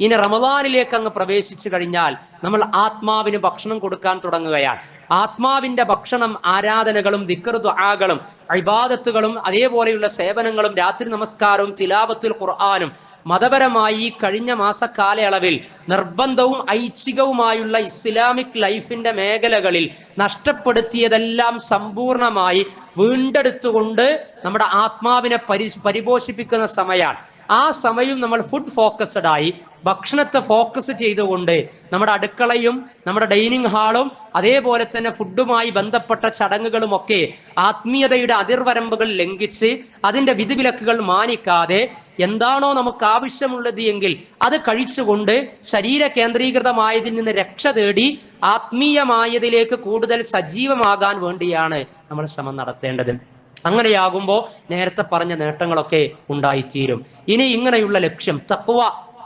ഇനി റമദാനിലേക്ക് അങ്ങ് പ്രവേശിച്ചു കഴിഞ്ഞാൽ നമ്മൾ ആത്മാവിന് ഭക്ഷണം കൊടുക്കാൻ തുടങ്ങുകയാണ്. ആത്മാവിന്റെ ഭക്ഷണം ആരാധനകളും ദിക്ർ ദുആകളും ഇബാദത്തുകളും അതേപോലെയുള്ള സേവനങ്ങളും രാത്രി നമസ്കാരവും തിലാവത്തുൽ ഖുർആനും മതപരമായി കഴിഞ്ഞ മാസക്കാലയളവിൽ നിർബന്ധവും ഐച്ഛികവുമായുള്ള ഇസ്ലാമിക് ലൈഫിന്റെ മേഖലകളിൽ നഷ്ടപ്പെടുത്തിയതെല്ലാം സമ്പൂർണമായി വീണ്ടെടുത്തുകൊണ്ട് നമ്മുടെ ആത്മാവിനെ പരിപോഷിപ്പിക്കുന്ന സമയമാണ്. ആ സമയം നമ്മൾ ഫുഡ് ഫോക്കസ്ഡ് ആയി ഭക്ഷണത്തെ ഫോക്കസ് ചെയ്തുകൊണ്ട് നമ്മുടെ അടുക്കളയും നമ്മുടെ ഡൈനിങ് ഹാളും അതേപോലെ തന്നെ ഫുഡുമായി ബന്ധപ്പെട്ട ചടങ്ങുകളും ഒക്കെ ആത്മീയതയുടെ അതിർവരമ്പുകൾ ലംഘിച്ച് അതിന്റെ വിധിവിലക്കുകൾ മാനിക്കാതെ എന്താണോ നമുക്ക് ആവശ്യമുള്ളത് എങ്കിൽ അത് കഴിച്ചുകൊണ്ട് ശരീര കേന്ദ്രീകൃതമായതിൽ നിന്ന് രക്ഷ തേടി ആത്മീയമായതിലേക്ക് കൂടുതൽ സജീവമാകാൻ വേണ്ടിയാണ് നമ്മൾ ശ്രമം നടത്തേണ്ടത്. അങ്ങനെയാകുമ്പോൾ നേരത്തെ പറഞ്ഞ നേട്ടങ്ങളൊക്കെ ഉണ്ടായിത്തീരും. ഇനി ഇങ്ങനെയുള്ള ലക്ഷ്യം, തഖ്വ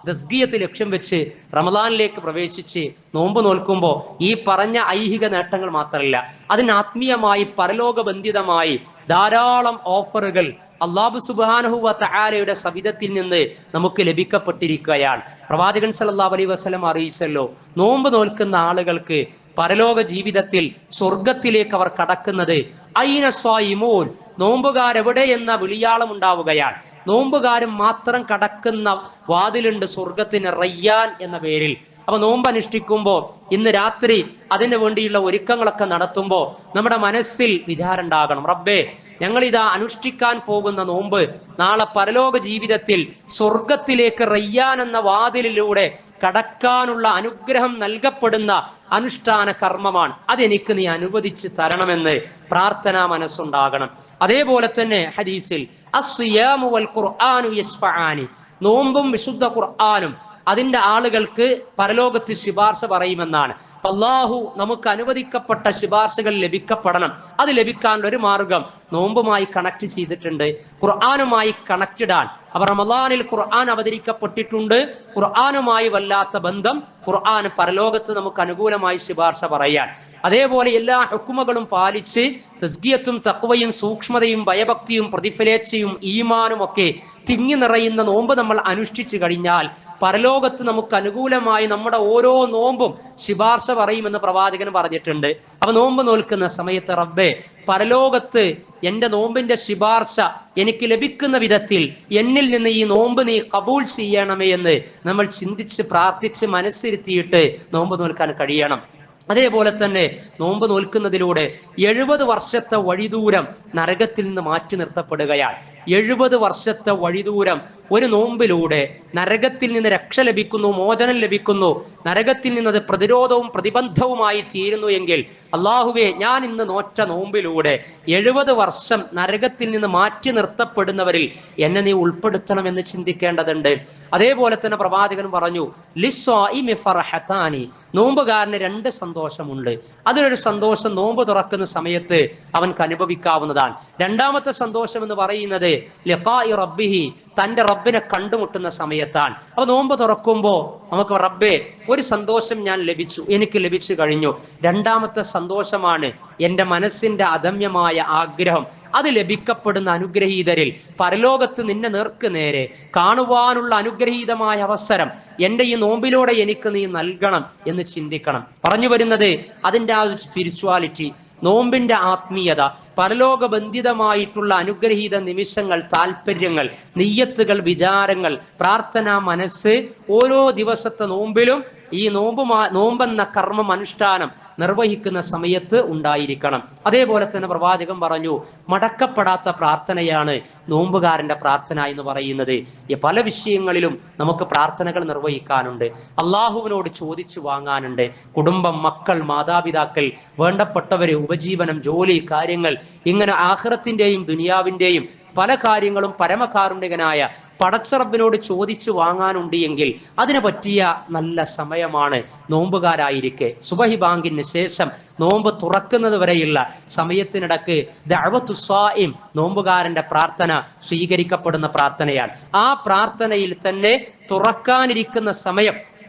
തസ്കിയത്ത് ലക്ഷ്യം വെച്ച് റമദാനിലേക്ക് പ്രവേശിച്ച് നോമ്പ് നോൽക്കുമ്പോൾ ഈ പറഞ്ഞ ഐഹിക നേട്ടങ്ങൾ മാത്രമല്ല, അതിന് ആത്മീയമായി പരലോകബന്ധിതമായി ധാരാളം ഓഫറുകൾ അല്ലാഹു സുബ്ഹാനഹു വ തആലയുടെ സവിധത്തിൽ നിന്ന് നമുക്ക് ലഭിക്കപ്പെട്ടിരിക്കുകയാണ്. പ്രവാചകൻ സല്ലല്ലാഹു അലൈഹി വസല്ലം അറിയിച്ചല്ലോ, നോമ്പ് നോൽക്കുന്ന ആളുകൾക്ക് പരലോക ജീവിതത്തിൽ സ്വർഗത്തിലേക്ക് അവർ കടക്കുന്നത് ഐന സ്വായിമൂൻ, നോമ്പുകാരെവിടെ എന്ന വിളിയാളം ഉണ്ടാവുകയാണ്. നോമ്പുകാരും മാത്രം കടക്കുന്ന വാതിലുണ്ട് സ്വർഗത്തിന്, റയ്യാൻ എന്ന പേരിൽ. അപ്പൊ നോമ്പ് അനുഷ്ഠിക്കുമ്പോൾ ഇന്ന് രാത്രി അതിനു വേണ്ടിയുള്ള ഒരുക്കങ്ങളൊക്കെ നടത്തുമ്പോൾ നമ്മുടെ മനസ്സിൽ വിചാരം ഉണ്ടാകണം, റബ്ബേ ഞങ്ങളിതാ അനുഷ്ഠിക്കാൻ പോകുന്ന നോമ്പ് നാളെ പരലോക ജീവിതത്തിൽ സ്വർഗത്തിലേക്ക് റയ്യാൻ എന്ന വാതിലിലൂടെ കടക്കാനുള്ള അനുഗ്രഹം നൽകപ്പെടുന്ന അനുഷ്ഠാന കർമ്മമാണ്, അതെനിക്ക് നീ അനുവദിച്ച് തരണമെന്ന് പ്രാർത്ഥനാ മനസ്സുണ്ടാകണം. അതേപോലെ തന്നെ ഹദീസിൽ അസ്സിയാമു വൽ ഖുർആനു യസ്ഫആനി, നോമ്പും വിശുദ്ധ ഖുർആനും അതിൻ്റെ ആളുകൾക്ക് പരലോകത്ത് ശുപാർശ പറയുമെന്നാണ്. അള്ളാഹു നമുക്ക് അനുവദിക്കപ്പെട്ട ശുപാർശകൾ ലഭിക്കപ്പെടണം. അത് ലഭിക്കാനുള്ള ഒരു മാർഗം നോമ്പുമായി കണക്ട് ചെയ്തിട്ടുണ്ട്, ഖുർആനുമായി കണക്റ്റഡ് ആണ്. അവർ റമളാനിൽ ഖുർആൻ അവതരിക്കപ്പെട്ടിട്ടുണ്ട്. ഖുർആനുമായി വല്ലാത്ത ബന്ധം, ഖുർആൻ പരലോകത്ത് നമുക്ക് അനുകൂലമായി ശുപാർശ പറയാൻ. അതേപോലെ എല്ലാ ഹുക്കുമകളും പാലിച്ച് തസ്കിയത്തും തഖ്വയും സൂക്ഷ്മതയും ഭയഭക്തിയും പ്രതിഫലേച്ഛയും ഈമാനും ഒക്കെ തിങ്ങി നിറയുന്ന നോമ്പ് നമ്മൾ അനുഷ്ഠിച്ചു കഴിഞ്ഞാൽ പരലോകത്ത് നമുക്ക് അനുകൂലമായി നമ്മുടെ ഓരോ നോമ്പും ശുപാർശ പറയുമെന്ന് പ്രവാചകൻ പറഞ്ഞിട്ടുണ്ട്. അപ്പൊ നോമ്പ് നോൽക്കുന്ന സമയത്ത് റബ്ബേ, പരലോകത്ത് എൻ്റെ നോമ്പിന്റെ ശുപാർശ എനിക്ക് ലഭിക്കുന്ന വിധത്തിൽ എന്നിൽ നിന്ന് ഈ നോമ്പ് നീ കബൂൽ ചെയ്യണമേ എന്ന് നമ്മൾ ചിന്തിച്ച് പ്രാർത്ഥിച്ച് മനസ്സിരുത്തിയിട്ട് നോമ്പ് നോൽക്കാൻ കഴിയണം. അതേപോലെ തന്നെ നോമ്പ് നോൽക്കുന്നതിലൂടെ 70 വർഷത്തെ വഴിദൂരം നരകത്തിൽ നിന്ന് മാറ്റി നിർത്തപ്പെടുകയാണ്. 70 വർഷത്തെ വഴിദൂരം ഒരു നോമ്പിലൂടെ നരകത്തിൽ നിന്ന് രക്ഷ ലഭിക്കുന്നു, മോചനം ലഭിക്കുന്നു. നരകത്തിൽ നിന്നത് പ്രതിരോധവും പ്രതിബന്ധവുമായി തീരുന്നു എങ്കിൽ അള്ളാഹുവേ, ഞാൻ ഇന്ന് നോറ്റ നോമ്പിലൂടെ 70 വർഷം നരകത്തിൽ നിന്ന് മാറ്റി നിർത്തപ്പെടുന്നവരിൽ എന്നെ നീ ഉൾപ്പെടുത്തണമെന്ന് ചിന്തിക്കേണ്ടതുണ്ട്. അതേപോലെ തന്നെ പ്രവാചകൻ പറഞ്ഞു, ലിസ്വാഇമി ഫർഹതാനി, നോമ്പുകാരന് 2 സന്തോഷമുണ്ട്. അതിലൊരു സന്തോഷം നോമ്പ് തുറക്കുന്ന സമയത്ത് അവൻക്ക് അനുഭവിക്കാവുന്നതാണ്. രണ്ടാമത്തെ സന്തോഷം എന്ന് പറയുന്നത് ലിഖാഇ റബ്ബിഹി, തൻ്റെ റബ്ബിനെ കണ്ടുമുട്ടുന്ന സമയത്താണ്. അപ്പൊ നോമ്പ് തുറക്കുമ്പോൾ നമുക്ക് റബ്ബേ, ഒരു സന്തോഷം എനിക്ക് ലഭിച്ചു കഴിഞ്ഞു. രണ്ടാമത്തെ സന്തോഷമാണ് എൻ്റെ മനസ്സിന്റെ അദമ്യമായ ആഗ്രഹം, അത് ലഭിക്കപ്പെടുന്ന അനുഗ്രഹീതരിൽ പരലോകത്ത് നിന്നെ നേർക്ക് നേരെ കാണുവാനുള്ള അനുഗ്രഹീതമായ അവസരം എൻ്റെ ഈ നോമ്പിലൂടെ എനിക്ക് നീ നൽകണം എന്ന് ചിന്തിക്കണം. പറഞ്ഞു വരുന്നത് അതിൻ്റെ ആ സ്പിരിച്വാലിറ്റി, നോമ്പിന്റെ ആത്മീയത, പരലോകബന്ധിതമായിട്ടുള്ള അനുഗ്രഹീത നിമിഷങ്ങൾ, താല്പര്യങ്ങൾ, നിയ്യത്തുകൾ, വിചാരങ്ങൾ, പ്രാർത്ഥന മനസ്സ് ഓരോ ദിവസത്തെ നോമ്പിലും ഈ നോമ്പെന്ന കർമ്മം അനുഷ്ഠാനം നിർവഹിക്കുന്ന സമയത്ത് ഉണ്ടായിരിക്കണം. അതേപോലെ തന്നെ പ്രവാചകൻ പറഞ്ഞു, മടക്കപ്പെടാത്ത പ്രാർത്ഥനയാണ് നോമ്പുകാരന്റെ പ്രാർത്ഥന എന്ന് പറയുന്നത്. പല വിഷയങ്ങളിലും നമുക്ക് പ്രാർത്ഥനകൾ നിർവഹിക്കാനുണ്ട്, അള്ളാഹുവിനോട് ചോദിച്ചു വാങ്ങാനുണ്ട്. കുടുംബം, മക്കൾ, മാതാപിതാക്കൾ, വേണ്ടപ്പെട്ടവര്, ഉപജീവനം, ജോലി, കാര്യങ്ങൾ, ഇങ്ങനെ ആഖിറത്തിന്റെയും ദുനിയാവിന്റെയും പല കാര്യങ്ങളും പരമകാരുണികനായ പടച്ചറബിനോട് ചോദിച്ചു വാങ്ങാനുണ്ട് എങ്കിൽ അതിനെ പറ്റിയ നല്ല സമയമാണ് നോമ്പുകാരായിരിക്കെ. സുബഹി ബാങ്കിന് ശേഷം നോമ്പ് തുറക്കുന്നത് വരെയുള്ള സമയത്തിനിടക്ക് ദഅവത്തു സ്വായിം, നോമ്പുകാരന്റെ പ്രാർത്ഥന സ്വീകരിക്കപ്പെടുന്ന പ്രാർത്ഥനയാണ്. ആ പ്രാർത്ഥനയിൽ തന്നെ തുറക്കാനിരിക്കുന്ന സമയം,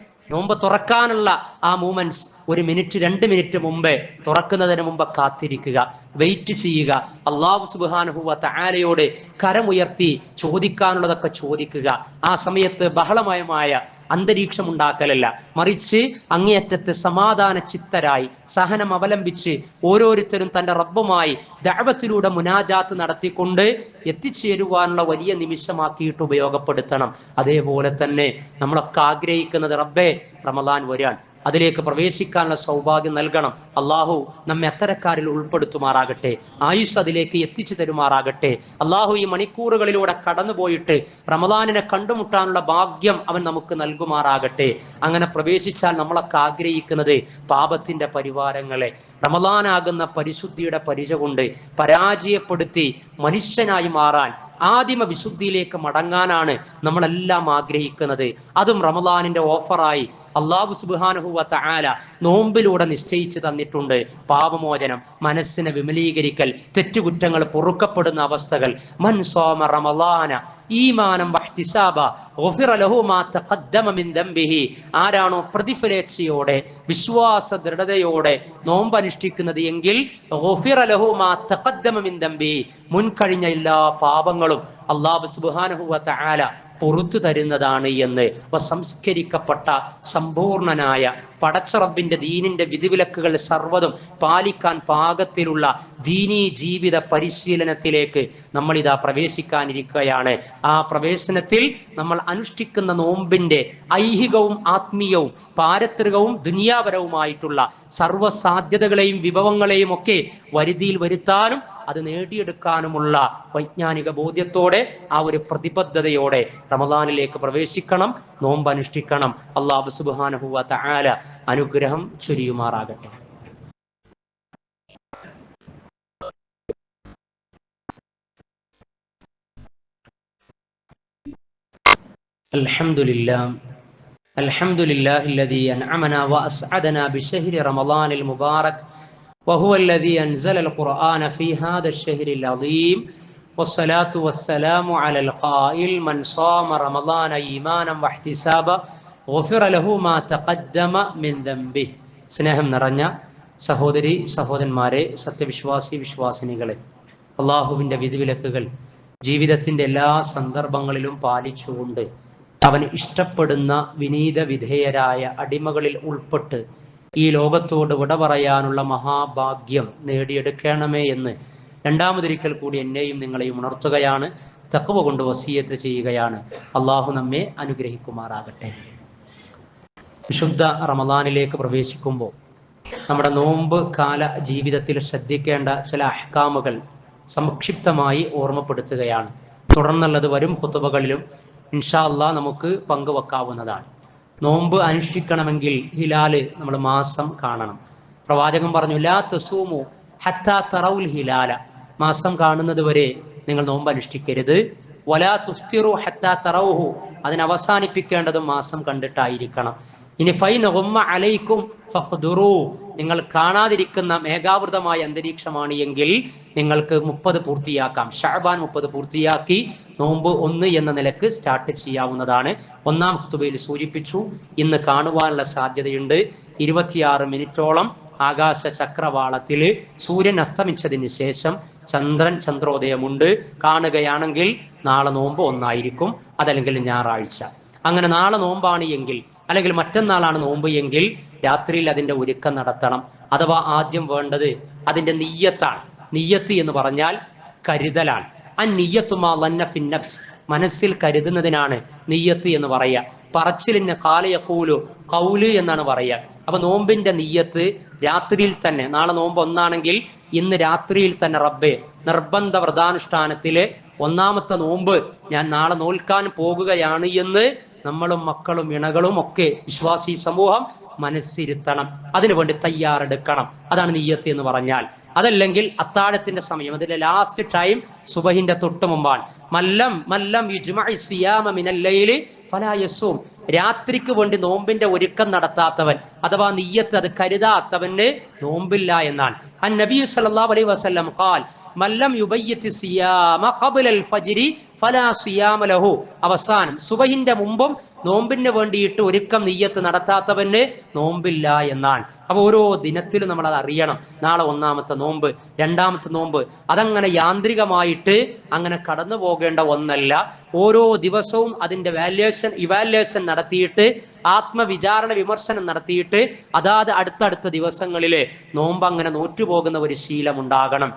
നോമ്പ് തുറക്കാനുള്ള ആ മൂമെന്റ്സ് 1 മിനിറ്റ് 2 മിനിറ്റ് മുമ്പേ, തുറക്കുന്നതിന് മുമ്പ് കാത്തിരിക്കുക, വെയിറ്റ് ചെയ്യുക. അല്ലാഹു സുബ്ഹാനഹു വ തആലയോട് കരമുയർത്തി ചോദിക്കാനുള്ളതൊക്കെ ചോദിക്കുക. ആ സമയത്ത് ബഹളമയമായ അന്തരീക്ഷം ഉണ്ടാക്കലല്ല, മറിച്ച് അങ്ങേയറ്റത്തെ സമാധാന ചിത്തരായി സഹനം അവലംബിച്ച് ഓരോരുത്തരും തൻ്റെ റബ്ബുമായി ദഅവത്തിലൂടെ മുനാജാത്ത് നടത്തിക്കൊണ്ട് എത്തിച്ചേരുവാനുള്ള വലിയ നിമിഷമാക്കിയിട്ട് ഉപയോഗപ്പെടുത്തണം. അതേപോലെ തന്നെ നമ്മളൊക്കെ ആഗ്രഹിക്കുന്നത് റബ്ബേ, റമളാൻ വരാൻ, അതിലേക്ക് പ്രവേശിക്കാനുള്ള സൗഭാഗ്യം നൽകണം. അള്ളാഹു നമ്മെ അത്തരക്കാരിൽ ഉൾപ്പെടുത്തുമാറാകട്ടെ, ആയുസ് അതിലേക്ക് എത്തിച്ചു തരുമാറാകട്ടെ. അള്ളാഹു ഈ മണിക്കൂറുകളിലൂടെ കടന്നുപോയിട്ട് റമളാനിനെ കണ്ടുമുട്ടാനുള്ള ഭാഗ്യം അവൻ നമുക്ക് നൽകുമാറാകട്ടെ. അങ്ങനെ പ്രവേശിച്ചാൽ നമ്മളൊക്കെ ആഗ്രഹിക്കുന്നത് പാപത്തിന്റെ പരിവാരങ്ങളെ റമളാനാകുന്ന പരിശുദ്ധിയുടെ പരിച കൊണ്ട് പരാജയപ്പെടുത്തി മനുഷ്യനായി മാറാൻ, ആദിമ വിശുദ്ധിയിലേക്ക് മടങ്ങാനാണ് നമ്മളെല്ലാം ആഗ്രഹിക്കുന്നത്. അതും റമളാനിന്റെ ഓഫറായി അല്ലാഹു സുബ്ഹാനഹു വ തആല നോമ്പിലൂടെ നിശ്ചയിച്ചു തന്നിട്ടുണ്ട്. പാപമോചനം, മനസ്സിനെ വിമലീകരിക്കൽ, തെറ്റുകുറ്റങ്ങൾ പൊറുക്കപ്പെടുന്ന അവസ്ഥകൾ. മൻ സോമ റമളാന ഈമാനം വഹ്തിസാബ ഗുഫിറ ലഹു മാ തഖദ്ദമ മിൻ ദംബിഹി, ആരാണോ പ്രതിഫലേച്ഛയോടെ വിശ്വാസ ദൃഢതയോടെ നോമ്പ് അനുഷ്ഠിക്കുന്നത് എങ്കിൽ ഗുഫിറ ലഹു മാ തഖദ്ദമ മിൻ ദംബിഹി, മുൻകഴിഞ്ഞ എല്ലാ പാപങ്ങളും അല്ലാഹു സുബ്ഹാനഹു വ തആല പൊറുത്തു തരുന്നതാണ് എന്ന്. സംസ്കരിക്കപ്പെട്ട സമ്പൂർണനായ പടച്ചറബിന്റെ ദീനിന്റെ വിധിവിലക്കുകൾ സർവ്വതും പാലിക്കാൻ പാകത്തിലുള്ള ദീനീ ജീവിത പരിശീലനത്തിലേക്ക് നമ്മളിതാ പ്രവേശിക്കാനിരിക്കുകയാണ്. ആ പ്രവേശനത്തിൽ നമ്മൾ അനുഷ്ഠിക്കുന്ന നോമ്പിന്റെ ഐഹികവും ആത്മീയവും പാരത്രികവും ദുനിയാപരവുമായിട്ടുള്ള സർവ്വസാധ്യതകളെയും വിഭവങ്ങളെയും ഒക്കെ വരുതിയിൽ വരുത്താനും അത് നേടിയെടുക്കാനുമുള്ള വൈജ്ഞാനിക ബോധ്യത്തോടെ, ആ ഒരു പ്രതിബദ്ധതയോടെ റമളാനിലേക്ക് പ്രവേശിക്കണം, നോമ്പ് അനുഷ്ഠിക്കണം. അല്ലാഹു സുബ്ഹാനഹു വ തആല അനുഗ്രഹം ചൊരിയുമാറാകട്ടെ. അൽഹംദുലില്ലാഹ് الحمد لله الذي أنعمنا وأسعدنا بشهر رمضان المبارك وهو الذي أنزل القرآن في هذا الشهر العظيم والصلاة والسلام على القائل من صام رمضان إيمانا واحتسابا غفر له ما تقدم من ذنبه. സ്നേഹം നിറഞ്ഞ സഹോദരി സഹോദരന്മാരെ, സത്യവിശ്വാസി വിശ്വാസിനികളെ, അള്ളാഹുവിൻ്റെ വിധിവിലക്കുകൾ ജീവിതത്തിൻ്റെ എല്ലാ സന്ദർഭങ്ങളിലും പാലിച്ചുകൊണ്ട് അവൻ ഇഷ്ടപ്പെടുന്ന വിനീത വിധേയരായ അടിമകളിൽ ഉൾപ്പെട്ട് ഈ ലോകത്തോട് വിട പറയാനുള്ള മഹാഭാഗ്യം നേടിയെടുക്കണമേ എന്ന് രണ്ടാമതൊരിക്കൽ കൂടി എന്നെയും നിങ്ങളെയും ഉണർത്തുകയാണ്. തഖ്വ കൊണ്ട് വസിയത്ത് ചെയ്യുകയാണ്. അള്ളാഹു നമ്മെ അനുഗ്രഹിക്കുമാറാകട്ടെ. വിശുദ്ധ റമദാനിലേക്ക് പ്രവേശിക്കുമ്പോൾ നമ്മുടെ നോമ്പ് കാല ജീവിതത്തിൽ ശ്രദ്ധിക്കേണ്ട ചില അഹ്കാമുകൾ സംക്ഷിപ്തമായി ഓർമ്മപ്പെടുത്തുകയാണ്. തുടർന്നുള്ളത് വരും ഖുതുബകളിലും ഇൻഷാ അല്ലാഹ് നമുക്ക് പങ്കുവെക്കാവുന്നതാണ്. നോമ്പ് അനുഷ്ഠിക്കണമെങ്കിൽ ഹിലാല് നമ്മൾ മാസം കാണണം. പ്രവാചകൻ പറഞ്ഞു, ലാ തസൂമു ഹത്താ തറൗൽ ഹിലാല, മാസം കാണുന്നത് വരെ നിങ്ങൾ നോമ്പ് അനുഷ്ഠിക്കരുത്. വലാ തുഫ്തിറു ഹത്താ തറൗഹു, അതിനവസാനിപ്പിക്കേണ്ടതും മാസം കണ്ടിട്ടായിരിക്കണം. ഇനി ഫൈൻ ഗുമ്മ അലൈക്കും ഫഖ്ദുറു, നിങ്ങൾ കാണാതിരിക്കുന്ന മേഘാവൃതമായ അന്തരീക്ഷമാണ് എങ്കിൽ നിങ്ങൾക്ക് 30 പൂർത്തിയാക്കാം. ഷഅബാൻ 30 പൂർത്തിയാക്കി നോമ്പ് 1 എന്ന നിലക്ക് സ്റ്റാർട്ട് ചെയ്യാവുന്നതാണ്. ഒന്നാം ഖുതുബയിൽ സൂചിപ്പിച്ചു, ഇന്ന് കാണുവാനുള്ള സാധ്യതയുണ്ട്. 26 മിനിറ്റോളം ആകാശ ചക്രവാളത്തിൽ സൂര്യൻ അസ്തമിച്ചതിന് ശേഷം ചന്ദ്രോദയമുണ്ട്. കാണുകയാണെങ്കിൽ നാളെ നോമ്പ് 1 ആയിരിക്കും, അതല്ലെങ്കിൽ ഞായറാഴ്ച. അങ്ങനെ നാളെ നോമ്പാണ് എങ്കിൽ, അല്ലെങ്കിൽ മറ്റന്നാളാണ് നോമ്പ് എങ്കിൽ രാത്രിയിൽ അതിൻ്റെ ഒരുക്കം നടത്തണം. അഥവാ ആദ്യം വേണ്ടത് അതിൻ്റെ നിയ്യത്താണ്. നിയ്യത്ത് എന്ന് പറഞ്ഞാൽ കരുതലാണ്. അന്നിയ്യത്തുമാ ലന്ന ഫിൻ നഫ്സ്, മനസ്സിൽ കരുതുന്നതിനാണ് നിയ്യത്ത് എന്ന് പറയുക. പറച്ചിലിന് കാലയക്കൂലു കൗല് എന്നാണ് പറയുക. അപ്പൊ നോമ്പിന്റെ നിയ്യത്ത് രാത്രിയിൽ തന്നെ, നാളെ നോമ്പ് 1 ആണെങ്കിൽ ഇന്ന് രാത്രിയിൽ തന്നെ റബ്ബേ, നിർബന്ധ വ്രതാനുഷ്ഠാനത്തിലെ 1ാമത്തെ നോമ്പ് ഞാൻ നാളെ നോൽക്കാൻ പോകുകയാണ് എന്ന് നമ്മളും മക്കളും ഇണകളും ഒക്കെ വിശ്വാസി സമൂഹം മനസ്സിരുത്തണം. അതിനുവേണ്ടി തയ്യാറെടുക്കണം. അതാണ് നിയ്യത്ത് എന്ന് പറഞ്ഞാൽ. അതല്ലെങ്കിൽ അത്താഴത്തിന്റെ സമയം, അതിലെ ലാസ്റ്റ് ടൈം സുബഹിന്റെ തൊട്ട് മുമ്പാണ്. മല്ലം യുജ്മഇ സിയാമ മിനൽ ലൈലി ഫലാ യസൂം, രാത്രിക്ക് വേണ്ടി നോമ്പിന്റെ ഒരുക്കം നടത്താത്തവൻ അഥവാ നിയ്യത്ത് അത് കരുതാത്തവന് നോമ്പില്ല എന്നാണ്. അൻ നബി സല്ലല്ലാഹു അലൈഹി വസല്ലം ഖാൽ മല്ലം യുബയ്യിത് സിയാമ ഖബ്ലൽ ഫജ്രി ഫലാ സിയാമ ലഹു, അവസാനം സുബഹിന്റെ മുമ്പും നോമ്പിന് വേണ്ടിയിട്ട് ഒരുക്കം നിയ്യത്ത് നടത്താത്തവന് നോമ്പില്ല എന്നാണ്. അപ്പൊ ഓരോ ദിനത്തിലും നമ്മൾ അത് അറിയണം. നാളെ 1ാമത്തെ നോമ്പ്, 2ാമത്തെ നോമ്പ്, അതങ്ങനെ യാന്ത്രികമായിട്ട് അങ്ങനെ കടന്നു പോകേണ്ട ഒന്നല്ല. ഓരോ ദിവസവും അതിന്റെ ഇവാലുവേഷൻ നടത്തിയിട്ട്, ആത്മവിചാരണ വിമർശനം നടത്തിയിട്ട് അതാത് അടുത്തടുത്ത ദിവസങ്ങളിൽ നോമ്പ് അങ്ങനെ നോറ്റുപോകുന്ന ഒരു ശീലം ഉണ്ടാകണം.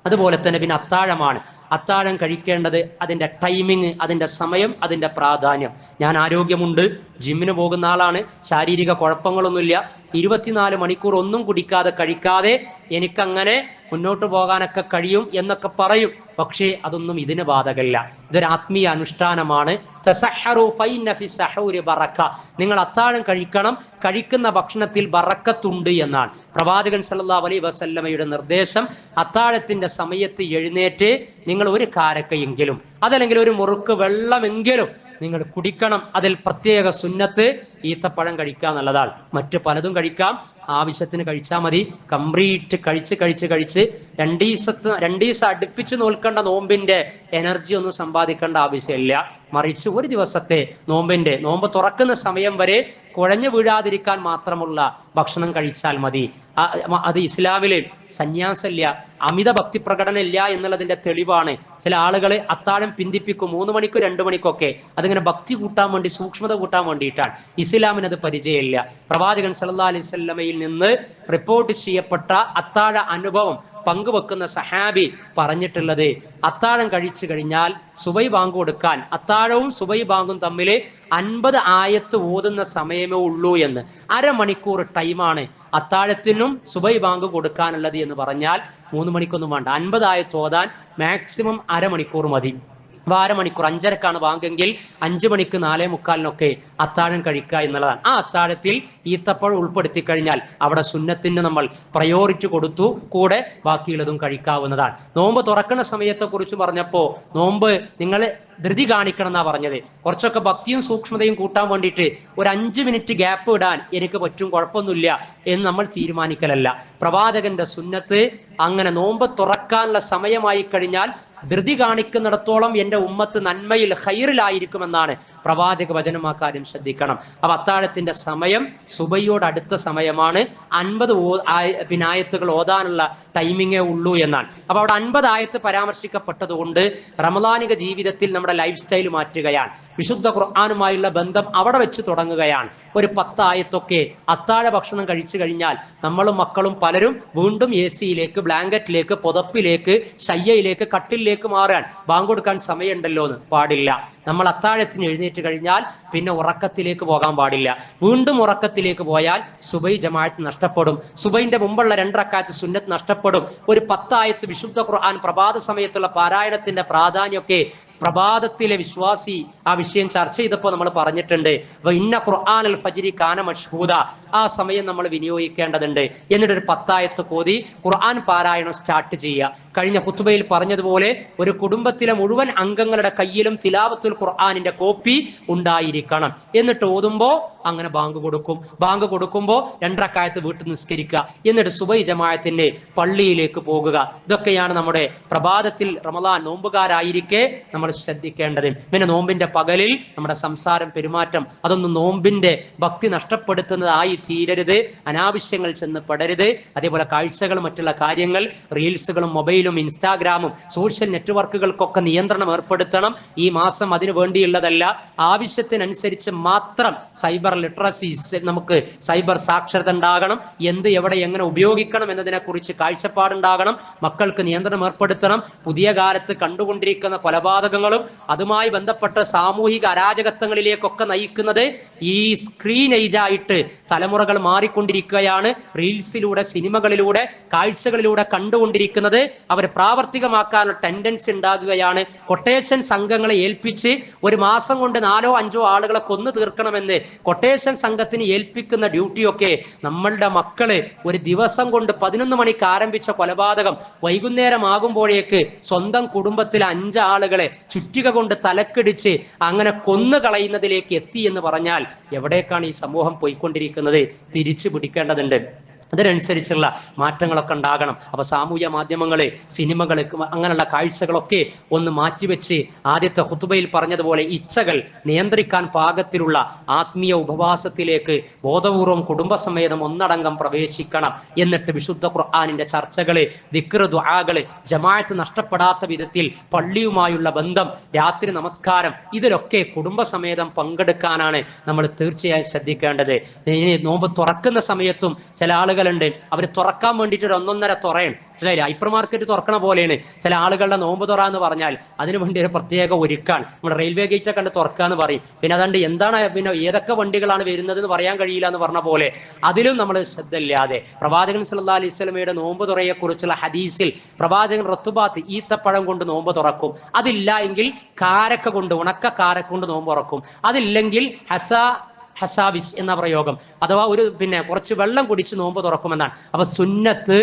അതുപോലെ തന്നെ പിന്നെ അത്താഴമാണ്. അത്താഴം കഴിക്കേണ്ടത് അതിൻ്റെ ടൈമിങ്, അതിൻ്റെ സമയം, അതിൻ്റെ പ്രാധാന്യം. ഞാൻ ആരോഗ്യമുണ്ട്, ജിമ്മിന് പോകുന്ന ആളാണ്, ശാരീരിക കുഴപ്പങ്ങളൊന്നുമില്ല, 24 മണിക്കൂർ ഒന്നും കുടിക്കാതെ കഴിക്കാതെ എനിക്കങ്ങനെ മുന്നോട്ട് പോകാനൊക്കെ കഴിയും എന്നൊക്കെ പറയും. പക്ഷേ അതൊന്നും ഇതിന് ബാധകല്ല. ഇതൊരു ആത്മീയ അനുഷ്ഠാനമാണ്. തസഹറു ഫൈന ഫി സഹൂരി ബറക്ക, നിങ്ങൾ അത്താഴം കഴിക്കണം, കഴിക്കുന്ന ഭക്ഷണത്തിൽ ബറക്കത്തുണ്ട് എന്നാണ് പ്രവാചകൻ സല്ലല്ലാഹു അലൈഹി വസല്ലമയുടെ നിർദ്ദേശം. അത്താഴത്തിന്റെ സമയത്ത് എഴുന്നേറ്റ് നിങ്ങൾ ഒരു കാരക്കയെങ്കിലും അതല്ലെങ്കിൽ ഒരു മുറുക്ക് വെള്ളമെങ്കിലും നിങ്ങൾ കുടിക്കണം. അതിൽ പ്രത്യേക സുന്നത്ത് ഈത്തപ്പഴം കഴിക്കുക എന്നുള്ളതാണ്. മറ്റു പലതും കഴിക്കാം, ആവശ്യത്തിന് കഴിച്ചാൽ മതി. കംപ്ലീറ്റ് കഴിച്ച് 2 ദിവസം അടുപ്പിച്ച് നോൽക്കേണ്ട നോമ്പിന്റെ എനർജി ഒന്നും സമ്പാദിക്കേണ്ട ആവശ്യമില്ല. മറിച്ച് ഒരു ദിവസത്തെ നോമ്പ് തുറക്കുന്ന സമയം വരെ കുഴഞ്ഞു വീഴാതിരിക്കാൻ മാത്രമുള്ള ഭക്ഷണം കഴിച്ചാൽ മതി. അത് ഇസ്ലാമില് സന്യാസമില്ല, അമിത ഭക്തി പ്രകടനമില്ല എന്നുള്ളതിന്റെ തെളിവാണ്. ചില ആളുകൾ അത്താഴം പിന്തിപ്പിക്കും 3 മണിക്കും 2 മണിക്കൊക്കെ. അതിങ്ങനെ ഭക്തി കൂട്ടാൻ വേണ്ടി, സൂക്ഷ്മത കൂട്ടാൻ വേണ്ടിയിട്ടാണ്. ഇസ്ലാമിന് അത് പരിചയമില്ല. പ്രവാചകൻ സല്ലല്ലാഹു അലൈഹി വസല്ലമയിൽ നിന്ന് റിപ്പോർട്ട് ചെയ്യപ്പെട്ട അത്താഴ അനുഭവം പങ്കുവെക്കുന്ന സഹാബി പറഞ്ഞിട്ടുള്ളത്, അത്താഴം കഴിച്ചു കഴിഞ്ഞാൽ സുബൈ ബാങ്ക് കൊടുക്കാൻ അത്താഴവും സുബൈ ബാങ്കും തമ്മിൽ 50 ആയത്ത് ഓതുന്ന സമയമേ ഉള്ളൂ എന്ന്. അരമണിക്കൂർ ടൈമാണ് അത്താഴത്തിനും സുബൈ ബാങ്ക് കൊടുക്കാനുള്ളത് എന്ന് പറഞ്ഞാൽ 3 മണിക്കൊന്നും വേണ്ട. 50 ആയത്ത് ഓതാൻ മാക്സിമം അരമണിക്കൂർ മതി. വാരമണിക്കൂർ 5:30ക്കാണ് ബാങ്കെങ്കിൽ 5 മണിക്ക് 4:45 അത്താഴം കഴിക്കുക എന്നുള്ളതാണ്. ആ അത്താഴത്തിൽ ഈത്തപ്പഴം ഉൾപ്പെടുത്തി കഴിഞ്ഞാൽ അവിടെ സുന്നത്തിന് നമ്മൾ പ്രയോറിറ്റി കൊടുത്തു, കൂടെ ബാക്കിയുള്ളതും കഴിക്കാവുന്നതാണ്. നോമ്പ് തുറക്കുന്ന സമയത്തെ കുറിച്ച് പറഞ്ഞപ്പോൾ നോമ്പ് നിങ്ങൾ ധൃതി കാണിക്കണം എന്നാ പറഞ്ഞത്. കുറച്ചൊക്കെ ഭക്തിയും സൂക്ഷ്മതയും കൂട്ടാൻ വേണ്ടിയിട്ട് ഒരു 5 മിനിറ്റ് ഗ്യാപ്പ് ഇടാൻ എനിക്ക് പറ്റും, കുഴപ്പമൊന്നുമില്ല എന്ന് നമ്മൾ തീരുമാനിക്കലല്ല. പ്രവാചകന്റെ സുന്നത്ത് അങ്ങനെ നോമ്പ് തുറക്കാനുള്ള സമയമായി കഴിഞ്ഞാൽ ധൃതി കാണിക്കുന്നിടത്തോളം എൻ്റെ ഉമ്മത്ത് നന്മയിൽ ഖൈറിലായിരിക്കുമെന്നാണ് പ്രവാചക വചനം. ആ കാര്യം ശ്രദ്ധിക്കണം. അപ്പൊ അത്താഴത്തിന്റെ സമയം സുബഹിയോട് അടുത്ത സമയമാണ്. 50 ആയത്തുകൾ ഓതാനുള്ള ടൈമിങ്ങേ ഉള്ളൂ എന്നാണ്. അപ്പൊ അവിടെ 50 ആയത്ത് പരാമർശിക്കപ്പെട്ടത് കൊണ്ട് റമദാനിക ജീവിതത്തിൽ നമ്മുടെ ലൈഫ് സ്റ്റൈൽ മാറ്റുകയാണ്. വിശുദ്ധ ഖുർആനുമായുള്ള ബന്ധം അവിടെ വെച്ച് തുടങ്ങുകയാണ്. ഒരു 10 ആയത്തൊക്കെ അത്താഴ ഭക്ഷണം കഴിച്ചു കഴിഞ്ഞാൽ നമ്മളും മക്കളും പലരും വീണ്ടും AC-യിലേക്ക്, ബ്ലാങ്കറ്റിലേക്ക്, പുതപ്പിലേക്ക്, ശയ്യയിലേക്ക്, കട്ടിലേക്ക് മാറാൻ. ബാങ്ക് കൊടുക്കാൻ സമയമുണ്ടല്ലോ എന്ന് പാടില്ല. നമ്മൾ അത്താഴത്തിന് എഴുന്നേറ്റ് കഴിഞ്ഞാൽ പിന്നെ ഉറക്കത്തിലേക്ക് പോകാൻ പാടില്ല. വീണ്ടും ഉറക്കത്തിലേക്ക് പോയാൽ സുബൈ ജമാഅത്ത് നഷ്ടപ്പെടും. സുബൈന്റെ മുമ്പുള്ള 2 റക്അത്ത് സുന്നത്ത് നഷ്ടപ്പെടും. ഒരു 10 ആയത്ത് വിശുദ്ധ ഖുർആൻ പ്രഭാത സമയത്തുള്ള പാരായണത്തിന്റെ പ്രാധാന്യമൊക്കെ പ്രഭാതത്തിലെ വിശ്വാസി ആ വിഷയം ചർച്ച ചെയ്തപ്പോൾ നമ്മൾ പറഞ്ഞിട്ടുണ്ട്. അപ്പൊ ഇന്ന ഖുർആനുൽ ഫജ്രി കാന മഷ്ഹൂദ, ആ സമയം നമ്മൾ വിനിയോഗിക്കേണ്ടതുണ്ട്. എന്നിട്ടൊരു 10 ആയത്ത് കോതി ഖുർആൻ പാരായണം സ്റ്റാർട്ട് ചെയ്യുക. കഴിഞ്ഞ ഖുത്ബയിൽ പറഞ്ഞതുപോലെ ഒരു കുടുംബത്തിലെ മുഴുവൻ അംഗങ്ങളുടെ കയ്യിലും തിലാവത്തുൽ ഖുർആനിന്റെ കോപ്പി ഉണ്ടായിരിക്കണം. എന്നിട്ട് ഓതുമ്പോൾ അങ്ങനെ ബാങ്ക് കൊടുക്കും. ബാങ്ക് കൊടുക്കുമ്പോൾ 2 റക്അത്ത് വീട്ടിൽ നിസ്കരിക്കുക. എന്നിട്ട് സുബഹി ജമാഅത്തിന് പള്ളിയിലേക്ക് പോകുക. ഇതൊക്കെയാണ് നമ്മുടെ പ്രഭാതത്തിൽ റമദാൻ നോമ്പുകാരായിരിക്കെ നമ്മൾ ശ്രദ്ധിക്കേണ്ടത്. പിന്നെ നോമ്പിന്റെ പകലിൽ നമ്മുടെ സംസാരം, പെരുമാറ്റം അതൊന്നും നോമ്പിന്റെ ഭക്തി നഷ്ടപ്പെടുത്തുന്നതായി തീരരുത്. അനാവശ്യങ്ങൾ ചെന്ന് പെടരുത്. അതേപോലെ കാഴ്ചകൾ, മറ്റുള്ള കാര്യങ്ങൾ, റീൽസുകളും മൊബൈലും ഇൻസ്റ്റാഗ്രാമും സോഷ്യൽ നെറ്റ്വർക്കുകൾക്കൊക്കെ നിയന്ത്രണം ഏർപ്പെടുത്തണം. ഈ മാസം അതിനു വേണ്ടിയുള്ളതല്ല. ആവശ്യത്തിനനുസരിച്ച് മാത്രം സൈബർ ലിറ്ററസീസ്, നമുക്ക് സൈബർ സാക്ഷരത ഉണ്ടാകണം. എന്ത്, എവിടെ, എങ്ങനെ ഉപയോഗിക്കണം എന്നതിനെ കുറിച്ച് കാഴ്ചപ്പാടുണ്ടാകണം. മക്കൾക്ക് നിയന്ത്രണം ഏർപ്പെടുത്തണം. പുതിയ കാലത്ത് കണ്ടുകൊണ്ടിരിക്കുന്ന കൊലപാതകങ്ങളും അതുമായി ബന്ധപ്പെട്ട സാമൂഹിക അരാജകത്വങ്ങളിലേക്കൊക്കെ നയിക്കുന്നത് ഈ സ്ക്രീൻ ഏജായിട്ട് തലമുറകൾ മാറിക്കൊണ്ടിരിക്കുകയാണ്. റീൽസിലൂടെ, സിനിമകളിലൂടെ, കാഴ്ചകളിലൂടെ കണ്ടുകൊണ്ടിരിക്കുന്നത് അവർ പ്രാവർത്തികമാക്കാനുള്ള ടെൻഡൻസി ഉണ്ടാകുകയാണ്. കൊട്ടേഷൻ സംഘങ്ങളെ ഏൽപ്പിച്ച് ഒരു മാസം കൊണ്ട് 4 or 5 ആളുകളെ കൊന്നു തീർക്കണമെന്ന് കൊട്ടേഷൻ സംഘത്തിന് ഏൽപ്പിക്കുന്ന ഡ്യൂട്ടിയൊക്കെ നമ്മളുടെ മക്കള് ഒരു ദിവസം കൊണ്ട് 11 മണിക്ക് ആരംഭിച്ച കൊലപാതകം വൈകുന്നേരം ആകുമ്പോഴേക്ക് സ്വന്തം കുടുംബത്തിലെ 5 ആളുകളെ ചുറ്റിക കൊണ്ട് തലക്കടിച്ച് അങ്ങനെ കൊന്നു കളയുന്നതിലേക്ക് എത്തി എന്ന് പറഞ്ഞാൽ എവിടേക്കാണ് ഈ സമൂഹം പോയിക്കൊണ്ടിരിക്കുന്നത്? തിരിച്ചു പിടിക്കേണ്ടതുണ്ട്. അതിനനുസരിച്ചുള്ള മാറ്റങ്ങളൊക്കെ ഉണ്ടാകണം. അപ്പൊ സാമൂഹ്യ മാധ്യമങ്ങള്, സിനിമകള്, അങ്ങനെയുള്ള കാഴ്ചകളൊക്കെ ഒന്ന് മാറ്റിവെച്ച് ആദ്യത്തെ ഖുതുബയിൽ പറഞ്ഞതുപോലെ ഇച്ഛകൾ നിയന്ത്രിക്കാൻ പാകത്തിലുള്ള ആത്മീയ ഉപവാസത്തിലേക്ക് ബോധപൂർവം കുടുംബസമേതം ഒന്നടങ്കം പ്രവേശിക്കണം. എന്നിട്ട് വിശുദ്ധ ഖുർആനിന്റെ ചർച്ചകള്, ദിക്ർ, ദുആകള്, ജമാഅത്ത് നഷ്ടപ്പെടാത്ത വിധത്തിൽ പള്ളിയുമായുള്ള ബന്ധം, രാത്രി നമസ്കാരം, ഇതിലൊക്കെ കുടുംബസമേതം പങ്കെടുക്കാനാണ് നമ്മൾ തീർച്ചയായും ശ്രദ്ധിക്കേണ്ടത്. ഇനി നോമ്പ് തുറക്കുന്ന സമയത്തും ചില ആളുകളുണ്ട്, അവർ തുറക്കാൻ വേണ്ടിയിട്ട് ഒരു 1.5 തുറയാണ്. ചില ഹൈപ്പർ മാർക്കറ്റ് തുറക്കണ പോലെയാണ് ചില ആളുകളുടെ നോമ്പ് തുറ എന്ന് പറഞ്ഞാൽ അതിനു വേണ്ടി ഒരു പ്രത്യേക ഒരുക്കാണ്. നമ്മുടെ റെയിൽവേ ഗേറ്റ് കണ്ട് തുറക്കുക എന്ന് പറയും. പിന്നെ അതുകൊണ്ട് എന്താണ്, പിന്നെ ഏതൊക്കെ വണ്ടികളാണ് വരുന്നത് എന്ന് പറയാൻ കഴിയില്ല എന്ന് പറഞ്ഞ പോലെ അതിലും നമ്മൾ ശ്രദ്ധയില്ലാതെ പ്രവാചകൻ സല്ലല്ലാഹു അലൈഹി വസല്ലമയുടെ നോമ്പ് തുറയെ കുറിച്ചുള്ള ഹദീസിൽ പ്രവാചകൻ റത്തുബാത്ത്, ഈത്തപ്പഴം കൊണ്ട് നോമ്പ് തുറക്കും. അതില്ല എങ്കിൽ കാരക്ക കൊണ്ട്, ഉണക്ക കാരക്ക കൊണ്ട് നോമ്പ് തുറക്കും. അതില്ലെങ്കിൽ ഹസാവിസ് എന്ന പ്രയോഗം, അഥവാ കുറച്ച് വെള്ളം കുടിച്ച് നോമ്പ് തുറക്കുമെന്നാണ്. അപ്പൊ സുന്നത്ത്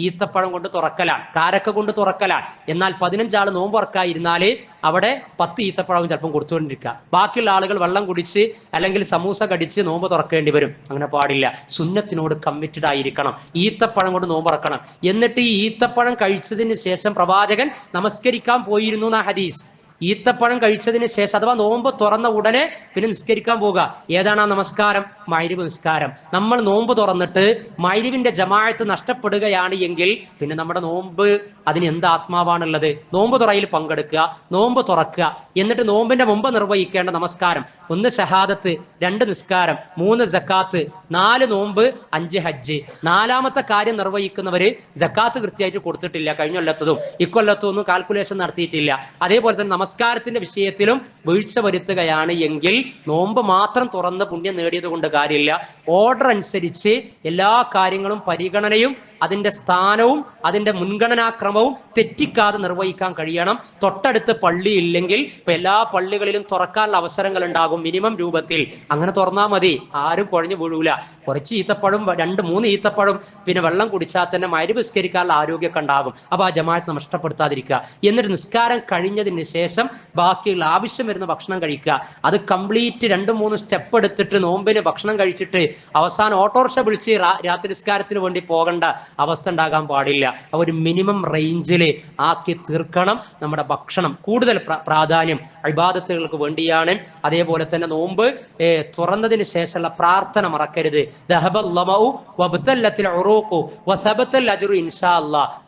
ഈത്തപ്പഴം കൊണ്ട് തുറക്കലാണ്, കാരക്ക കൊണ്ട് തുറക്കലാണ്. എന്നാൽ 15 ആൾ നോമ്പ് തുറക്കാതിരുന്നാല് അവിടെ 10 ഈത്തപ്പഴവും ചിലപ്പം കൊടുത്തുകൊണ്ടിരിക്കുക. ബാക്കിയുള്ള ആളുകൾ വെള്ളം കുടിച്ച് അല്ലെങ്കിൽ സമൂസ കടിച്ച് നോമ്പ് തുറക്കേണ്ടി വരും. അങ്ങനെ പാടില്ല. സുന്നത്തിനോട് കമ്മിറ്റഡ് ആയിരിക്കണം. ഈത്തപ്പഴം കൊണ്ട് നോമ്പ് തുറക്കണം. എന്നിട്ട് ഈ ഈത്തപ്പഴം കഴിച്ചതിന് ശേഷം പ്രവാചകൻ നമസ്കരിക്കാൻ പോയിരുന്നു എന്ന ഹദീസ്. ഈത്തപ്പഴം കഴിച്ചതിന് ശേഷം അഥവാ നോമ്പ് തുറന്ന ഉടനെ പിന്നെ നിസ്കരിക്കാൻ പോവുക. ഏതാണ് ആ നമസ്കാരം? മഗ്‌രിബ് നിസ്കാരം. നമ്മൾ നോമ്പ് തുറന്നിട്ട് മഗ്‌രിബിന്റെ ജമാഅത്ത് നഷ്ടപ്പെടുകയാണ് എങ്കിൽ പിന്നെ നമ്മുടെ നോമ്പ് അതിന് എന്ത് ആത്മാവാണുള്ളത്? നോമ്പ് തുറയിൽ പങ്കെടുക്കുക, നോമ്പ് തുറക്കുക, എന്നിട്ട് നോമ്പിന്റെ മുമ്പ് നിർവഹിക്കേണ്ട നമസ്കാരം 1 ഷഹാദത്ത്, 2 നിസ്കാരം, 3 സക്കാത്ത്, 4 നോമ്പ്, 5 ഹജ്ജ്. 4ാമത്തെ കാര്യം നിർവഹിക്കുന്നവര് സക്കാത്ത് കൃത്യമായിട്ട് കൊടുത്തിട്ടില്ല. കഴിഞ്ഞ കൊല്ലത്തതും ഇക്കൊല്ലത്തും ഒന്നും കാൽക്കുലേഷൻ നടത്തിയിട്ടില്ല. അതേപോലെ തന്നെ നമസ്കാരത്തിന്റെ വിഷയത്തിലും വീഴ്ച വരുത്തുകയാണ് എങ്കിൽ നോമ്പ് മാത്രം തുറന്ന് പുണ്യം നേടിയത് കൊണ്ട് കാര്യമില്ല. ഓർഡർ അനുസരിച്ച് എല്ലാ കാര്യങ്ങളും പരിഗണനയും അതിൻ്റെ സ്ഥാനവും അതിൻ്റെ മുൻഗണനാക്രമവും തെറ്റിക്കാതെ നിർവഹിക്കാൻ കഴിയണം. തൊട്ടടുത്ത് പള്ളി ഇല്ലെങ്കിൽ ഇപ്പൊ എല്ലാ പള്ളികളിലും തുറക്കാനുള്ള അവസരങ്ങൾ ഉണ്ടാകും മിനിമം രൂപത്തിൽ. അങ്ങനെ തുറന്നാൽ മതി, ആരും കുഴഞ്ഞു വീഴൂല. കുറച്ച് ഈത്തപ്പഴം 2-3 ഈത്തപ്പഴം പിന്നെ വെള്ളം കുടിച്ചാൽ തന്നെ മഗ്‌രിബ് നിസ്കരിക്കാനുള്ള ആരോഗ്യമൊക്കെ ഉണ്ടാകും. അപ്പോൾ ആ ജമാഅത്ത് നഷ്ടപ്പെടുത്താതിരിക്കുക. എന്നിട്ട് നിസ്കാരം കഴിഞ്ഞതിന് ശേഷം ബാക്കിയുള്ള ആവശ്യം വരുന്ന ഭക്ഷണം കഴിക്കുക. അത് കംപ്ലീറ്റ് 2-3 സ്റ്റെപ്പ് എടുത്തിട്ട് നോമ്പിന് ഭക്ഷണം കഴിച്ചിട്ട് അവസാനം ഓട്ടോറിക്ഷ വിളിച്ച് രാത്രി നിസ്കാരത്തിന് വേണ്ടി പോകേണ്ട അവസ്ഥ ഉണ്ടാകാൻ പാടില്ല. ഒരു മിനിമം റേഞ്ചിൽ ആക്കി തീർക്കണം നമ്മുടെ ഭക്ഷണം. കൂടുതൽ പ്രാധാന്യം ഇബാദത്തുകൾക്ക് വേണ്ടിയാണ്. അതേപോലെ തന്നെ നോമ്പ് തുറന്നതിന് ശേഷമുള്ള പ്രാർത്ഥന മറക്കരുത്.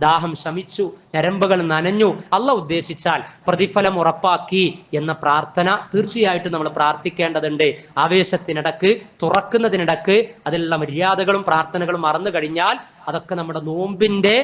ദാഹം ശമിച്ചു, ഞരമ്പുകൾ നനഞ്ഞു, അല്ലാഹ് ഉദ്ദേശിച്ചാൽ പ്രതിഫലം ഉറപ്പാക്കി എന്ന പ്രാർത്ഥന തീർച്ചയായിട്ടും നമ്മൾ പ്രാർത്ഥിക്കേണ്ടതുണ്ട്. ആവേശത്തിനിടക്ക്, തുറക്കുന്നതിനിടക്ക് അതിലുള്ള മര്യാദകളും പ്രാർത്ഥനകളും മറന്നു കഴിഞ്ഞാൽ അതൊക്കെ നമ്മുടെ നോമ്പിന്റെ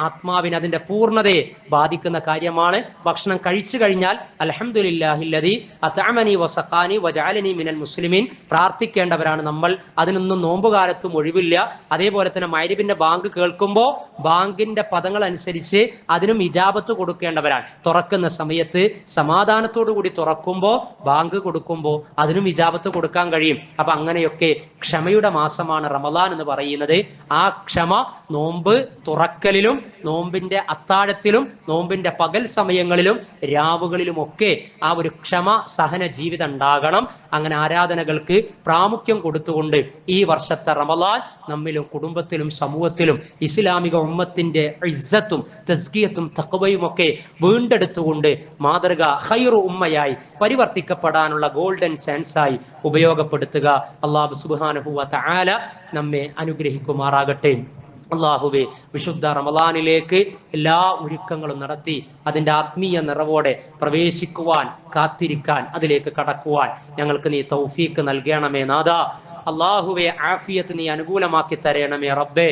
ആത്മാവിന് അതിന്റെ പൂർണ്ണതയെ ബാധിക്കുന്ന കാര്യമാണ്. ഭക്ഷണം കഴിച്ചു കഴിഞ്ഞാൽ അൽഹംദുലില്ലാഹില്ലദീ അത്അമനി വസഖാനി വജഅലനി മിനൽ മുസ്ലിമീൻ പ്രാർത്ഥിക്കേണ്ടവരാണ് നമ്മൾ. അതിനൊന്നും നോമ്പുകാലത്തും ഒഴിവില്ല. അതേപോലെ തന്നെ മഗ്‌രിബിന്റെ ബാങ്ക് കേൾക്കുമ്പോൾ ബാങ്കിന്റെ പദങ്ങൾ അനുസരിച്ച് അതിനും ഇജാബത്ത് കൊടുക്കേണ്ടവരാണ്. തുറക്കുന്ന സമയത്ത് സമാധാനത്തോടു കൂടി തുറക്കുമ്പോൾ ബാങ്ക് കൊടുക്കുമ്പോൾ അതിനും ഇജാബത്ത് കൊടുക്കാൻ കഴിയും. അപ്പൊ അങ്ങനെയൊക്കെ ക്ഷമയുടെ മാസമാണ് റമളാൻ എന്ന് പറയുന്നത്. ആ ക്ഷമ നോമ്പ് തുറക്കലിലും നോമ്പിന്റെ അത്താഴത്തിലും നോമ്പിന്റെ പകൽ സമയങ്ങളിലും രാവുകളിലുമൊക്കെ ആ ഒരു ക്ഷമ സഹന ജീവിതം ഉണ്ടാകണം. അങ്ങനെ ആരാധനകൾക്ക് പ്രാമുഖ്യം കൊടുത്തുകൊണ്ട് ഈ വർഷത്തെ റമളാൻ നമ്മിലും കുടുംബത്തിലും സമൂഹത്തിലും ഇസ്ലാമിക ഉമ്മത്തിന്റെ ഇസ്സത്തും തസ്കിയത്തും തഖ്വയും ഒക്കെ വീണ്ടെടുത്തുകൊണ്ട് മാതൃക ഖൈറു ഉമ്മയായി പരിവർത്തിക്കപ്പെടാനുള്ള ഗോൾഡൻ ചാൻസായി ഉപയോഗപ്പെടുത്തുക. അല്ലാഹു സുബ്ഹാനഹു വ തആല നമ്മെ അനുഗ്രഹിക്കുമാറാകട്ടെ. അല്ലാഹുവേ, വിശുദ്ധ റമളാനിലേക്ക് എല്ലാ ഒരുക്കങ്ങളും നടത്തി അതിൻ്റെ ആത്മീയ നിറവോടെ പ്രവേശിക്കുവാൻ, കാത്തിരിക്കാൻ, അതിലേക്ക് കടക്കുവാൻ ഞങ്ങൾക്ക് നീ തൗഫീക്ക് നൽകണമേ നാഥാ. അല്ലാഹുവേ, ആഫിയത്ത് നീ അനുകൂലമാക്കി തരണമേ റബ്ബേ.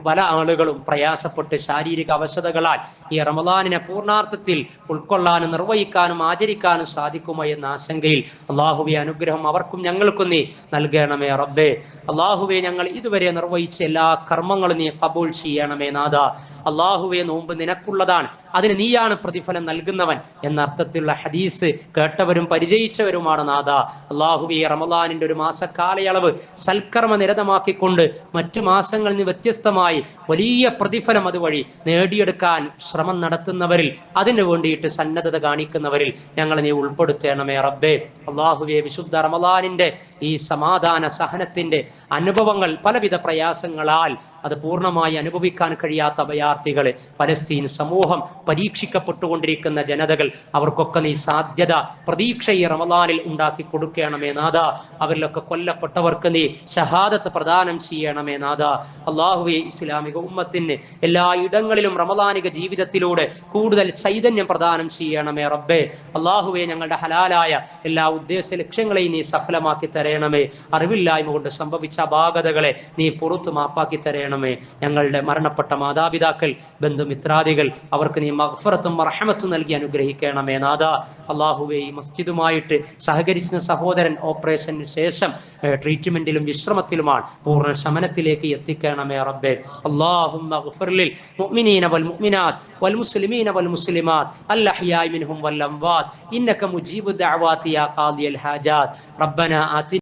പല ആളുകളും പ്രയാസപ്പെട്ട് ശാരീരിക അവശതകളാൽ ഈ റമളാനിനെ പൂർണ്ണാർത്ഥത്തിൽ ഉൾക്കൊള്ളാനും നിർവഹിക്കാനും ആചരിക്കാനും സാധിക്കുമോ എന്ന ആശങ്കയിൽ അല്ലാഹുവേ, അനുഗ്രഹം അവർക്കും ഞങ്ങൾക്കും നീ നൽകണമേ റബ്ബേ. അല്ലാഹുവേ, ഞങ്ങൾ ഇതുവരെ നിർവഹിച്ച എല്ലാ കർമ്മങ്ങളും നീ ഖബൂൽ ചെയ്യണമേ നാഥാ. അല്ലാഹുവേ, നോമ്പ് നിനക്കുള്ളതാണ്, അതിന് നീയാണ് പ്രതിഫലം നൽകുന്നവൻ എന്ന അർത്ഥത്തിലുള്ള ഹദീസ് കേട്ടവരും പരിചയിച്ചവരുമാണ് നാഥാ. അല്ലാഹുവേ, റമളാനിന്റെ ഒരു മാസക്കാലയളവ് സൽക്കർമ്മ നിരതമാക്കിക്കൊണ്ട് മറ്റു മാസങ്ങളിൽ നിന്ന് വ്യത്യസ്തമായി വലിയ പ്രതിഫലം അതുവഴി നേടിയെടുക്കാൻ ശ്രമം നടത്തുന്നവരിൽ, അതിനു വേണ്ടിയിട്ട് സന്നദ്ധത കാണിക്കുന്നവരിൽ ഞങ്ങളെ നീ ഉൾപ്പെടുത്തണമേ റബ്ബേ. അല്ലാഹുവേ, വിശുദ്ധ റമളാനിന്റെ ഈ സമാധാന സഹനത്തിന്റെ അനുഭവങ്ങൾ പലവിധ പ്രയാസങ്ങളാൽ അത് പൂർണ്ണമായി അനുഭവിക്കാൻ കഴിയാത്ത അഭയാർത്ഥികളെ, പലസ്തീൻ സമൂഹം, പരീക്ഷിക്കപ്പെട്ടുകൊണ്ടിരിക്കുന്ന ജനതകൾ, അവർക്കൊക്കെ നീ സാധ്യത, പ്രതീക്ഷ ഈ റമളാനിൽ ഉണ്ടാക്കി കൊടുക്കണമേ നാഥാ. അവരിലൊക്കെ കൊല്ലപ്പെട്ടവർക്ക് നീ ഷഹാദത്ത് പ്രദാനം ചെയ്യണമേ നാഥാ. അല്ലാഹുവേ, ഇസ്ലാമിക ഉമ്മത്തിന് എല്ലാ ഇടങ്ങളിലും റമളാനിക ജീവിതത്തിലൂടെ കൂടുതൽ ചൈതന്യം പ്രദാനം ചെയ്യണമേ റബ്ബേ. അല്ലാഹുവേ, ഞങ്ങളുടെ ഹലാലായ എല്ലാ ഉദ്ദേശ ലക്ഷ്യങ്ങളെയും നീ സഫലമാക്കി തരണമേ. അറിവില്ലായ്മ കൊണ്ട് സംഭവിച്ച അപാകതകളെ നീ പുറത്തു മാപ്പാക്കി തരണമേ. ഞങ്ങളുടെ മരണപ്പെട്ട മാതാപിതാക്കൾ, ബന്ധുമിത്രാദികൾ, അവർക്ക് നീ മഗ്ഫിറത്തും റഹ്മത്തും നൽകി അനുഗ്രഹിക്കണമേ നാഥാ. അല്ലാഹുവേ, ഈ മസ്ജിദുമായിട്ട് സഹകരിച്ച സഹോദരൻ ഓപ്പറേഷന് ശേഷം ട്രീറ്റ്മെന്റിലും വിശ്രമത്തിലുമാണ്, പൂർണ്ണ ശമനത്തിലേക്ക് എത്തിക്കണമേ റബ്ബേ. അല്ലാഹുമ്മ ഗ്ഫിർ ലിൽ മുഅ്മിനീന വൽ മുഅ്മിനാത്ത് വൽ മുസ്ലിമീന വൽ മുസ്ലിമാത്ത് അൽ അഹ്യാഇ മിൻഹും വൽ അംവാത്ത് ഇന്നക മുജീബു ദഅവാതി യാ ഖാദിയൽ ഹാജാത്ത്. റബ്ബനാ ആതിനാ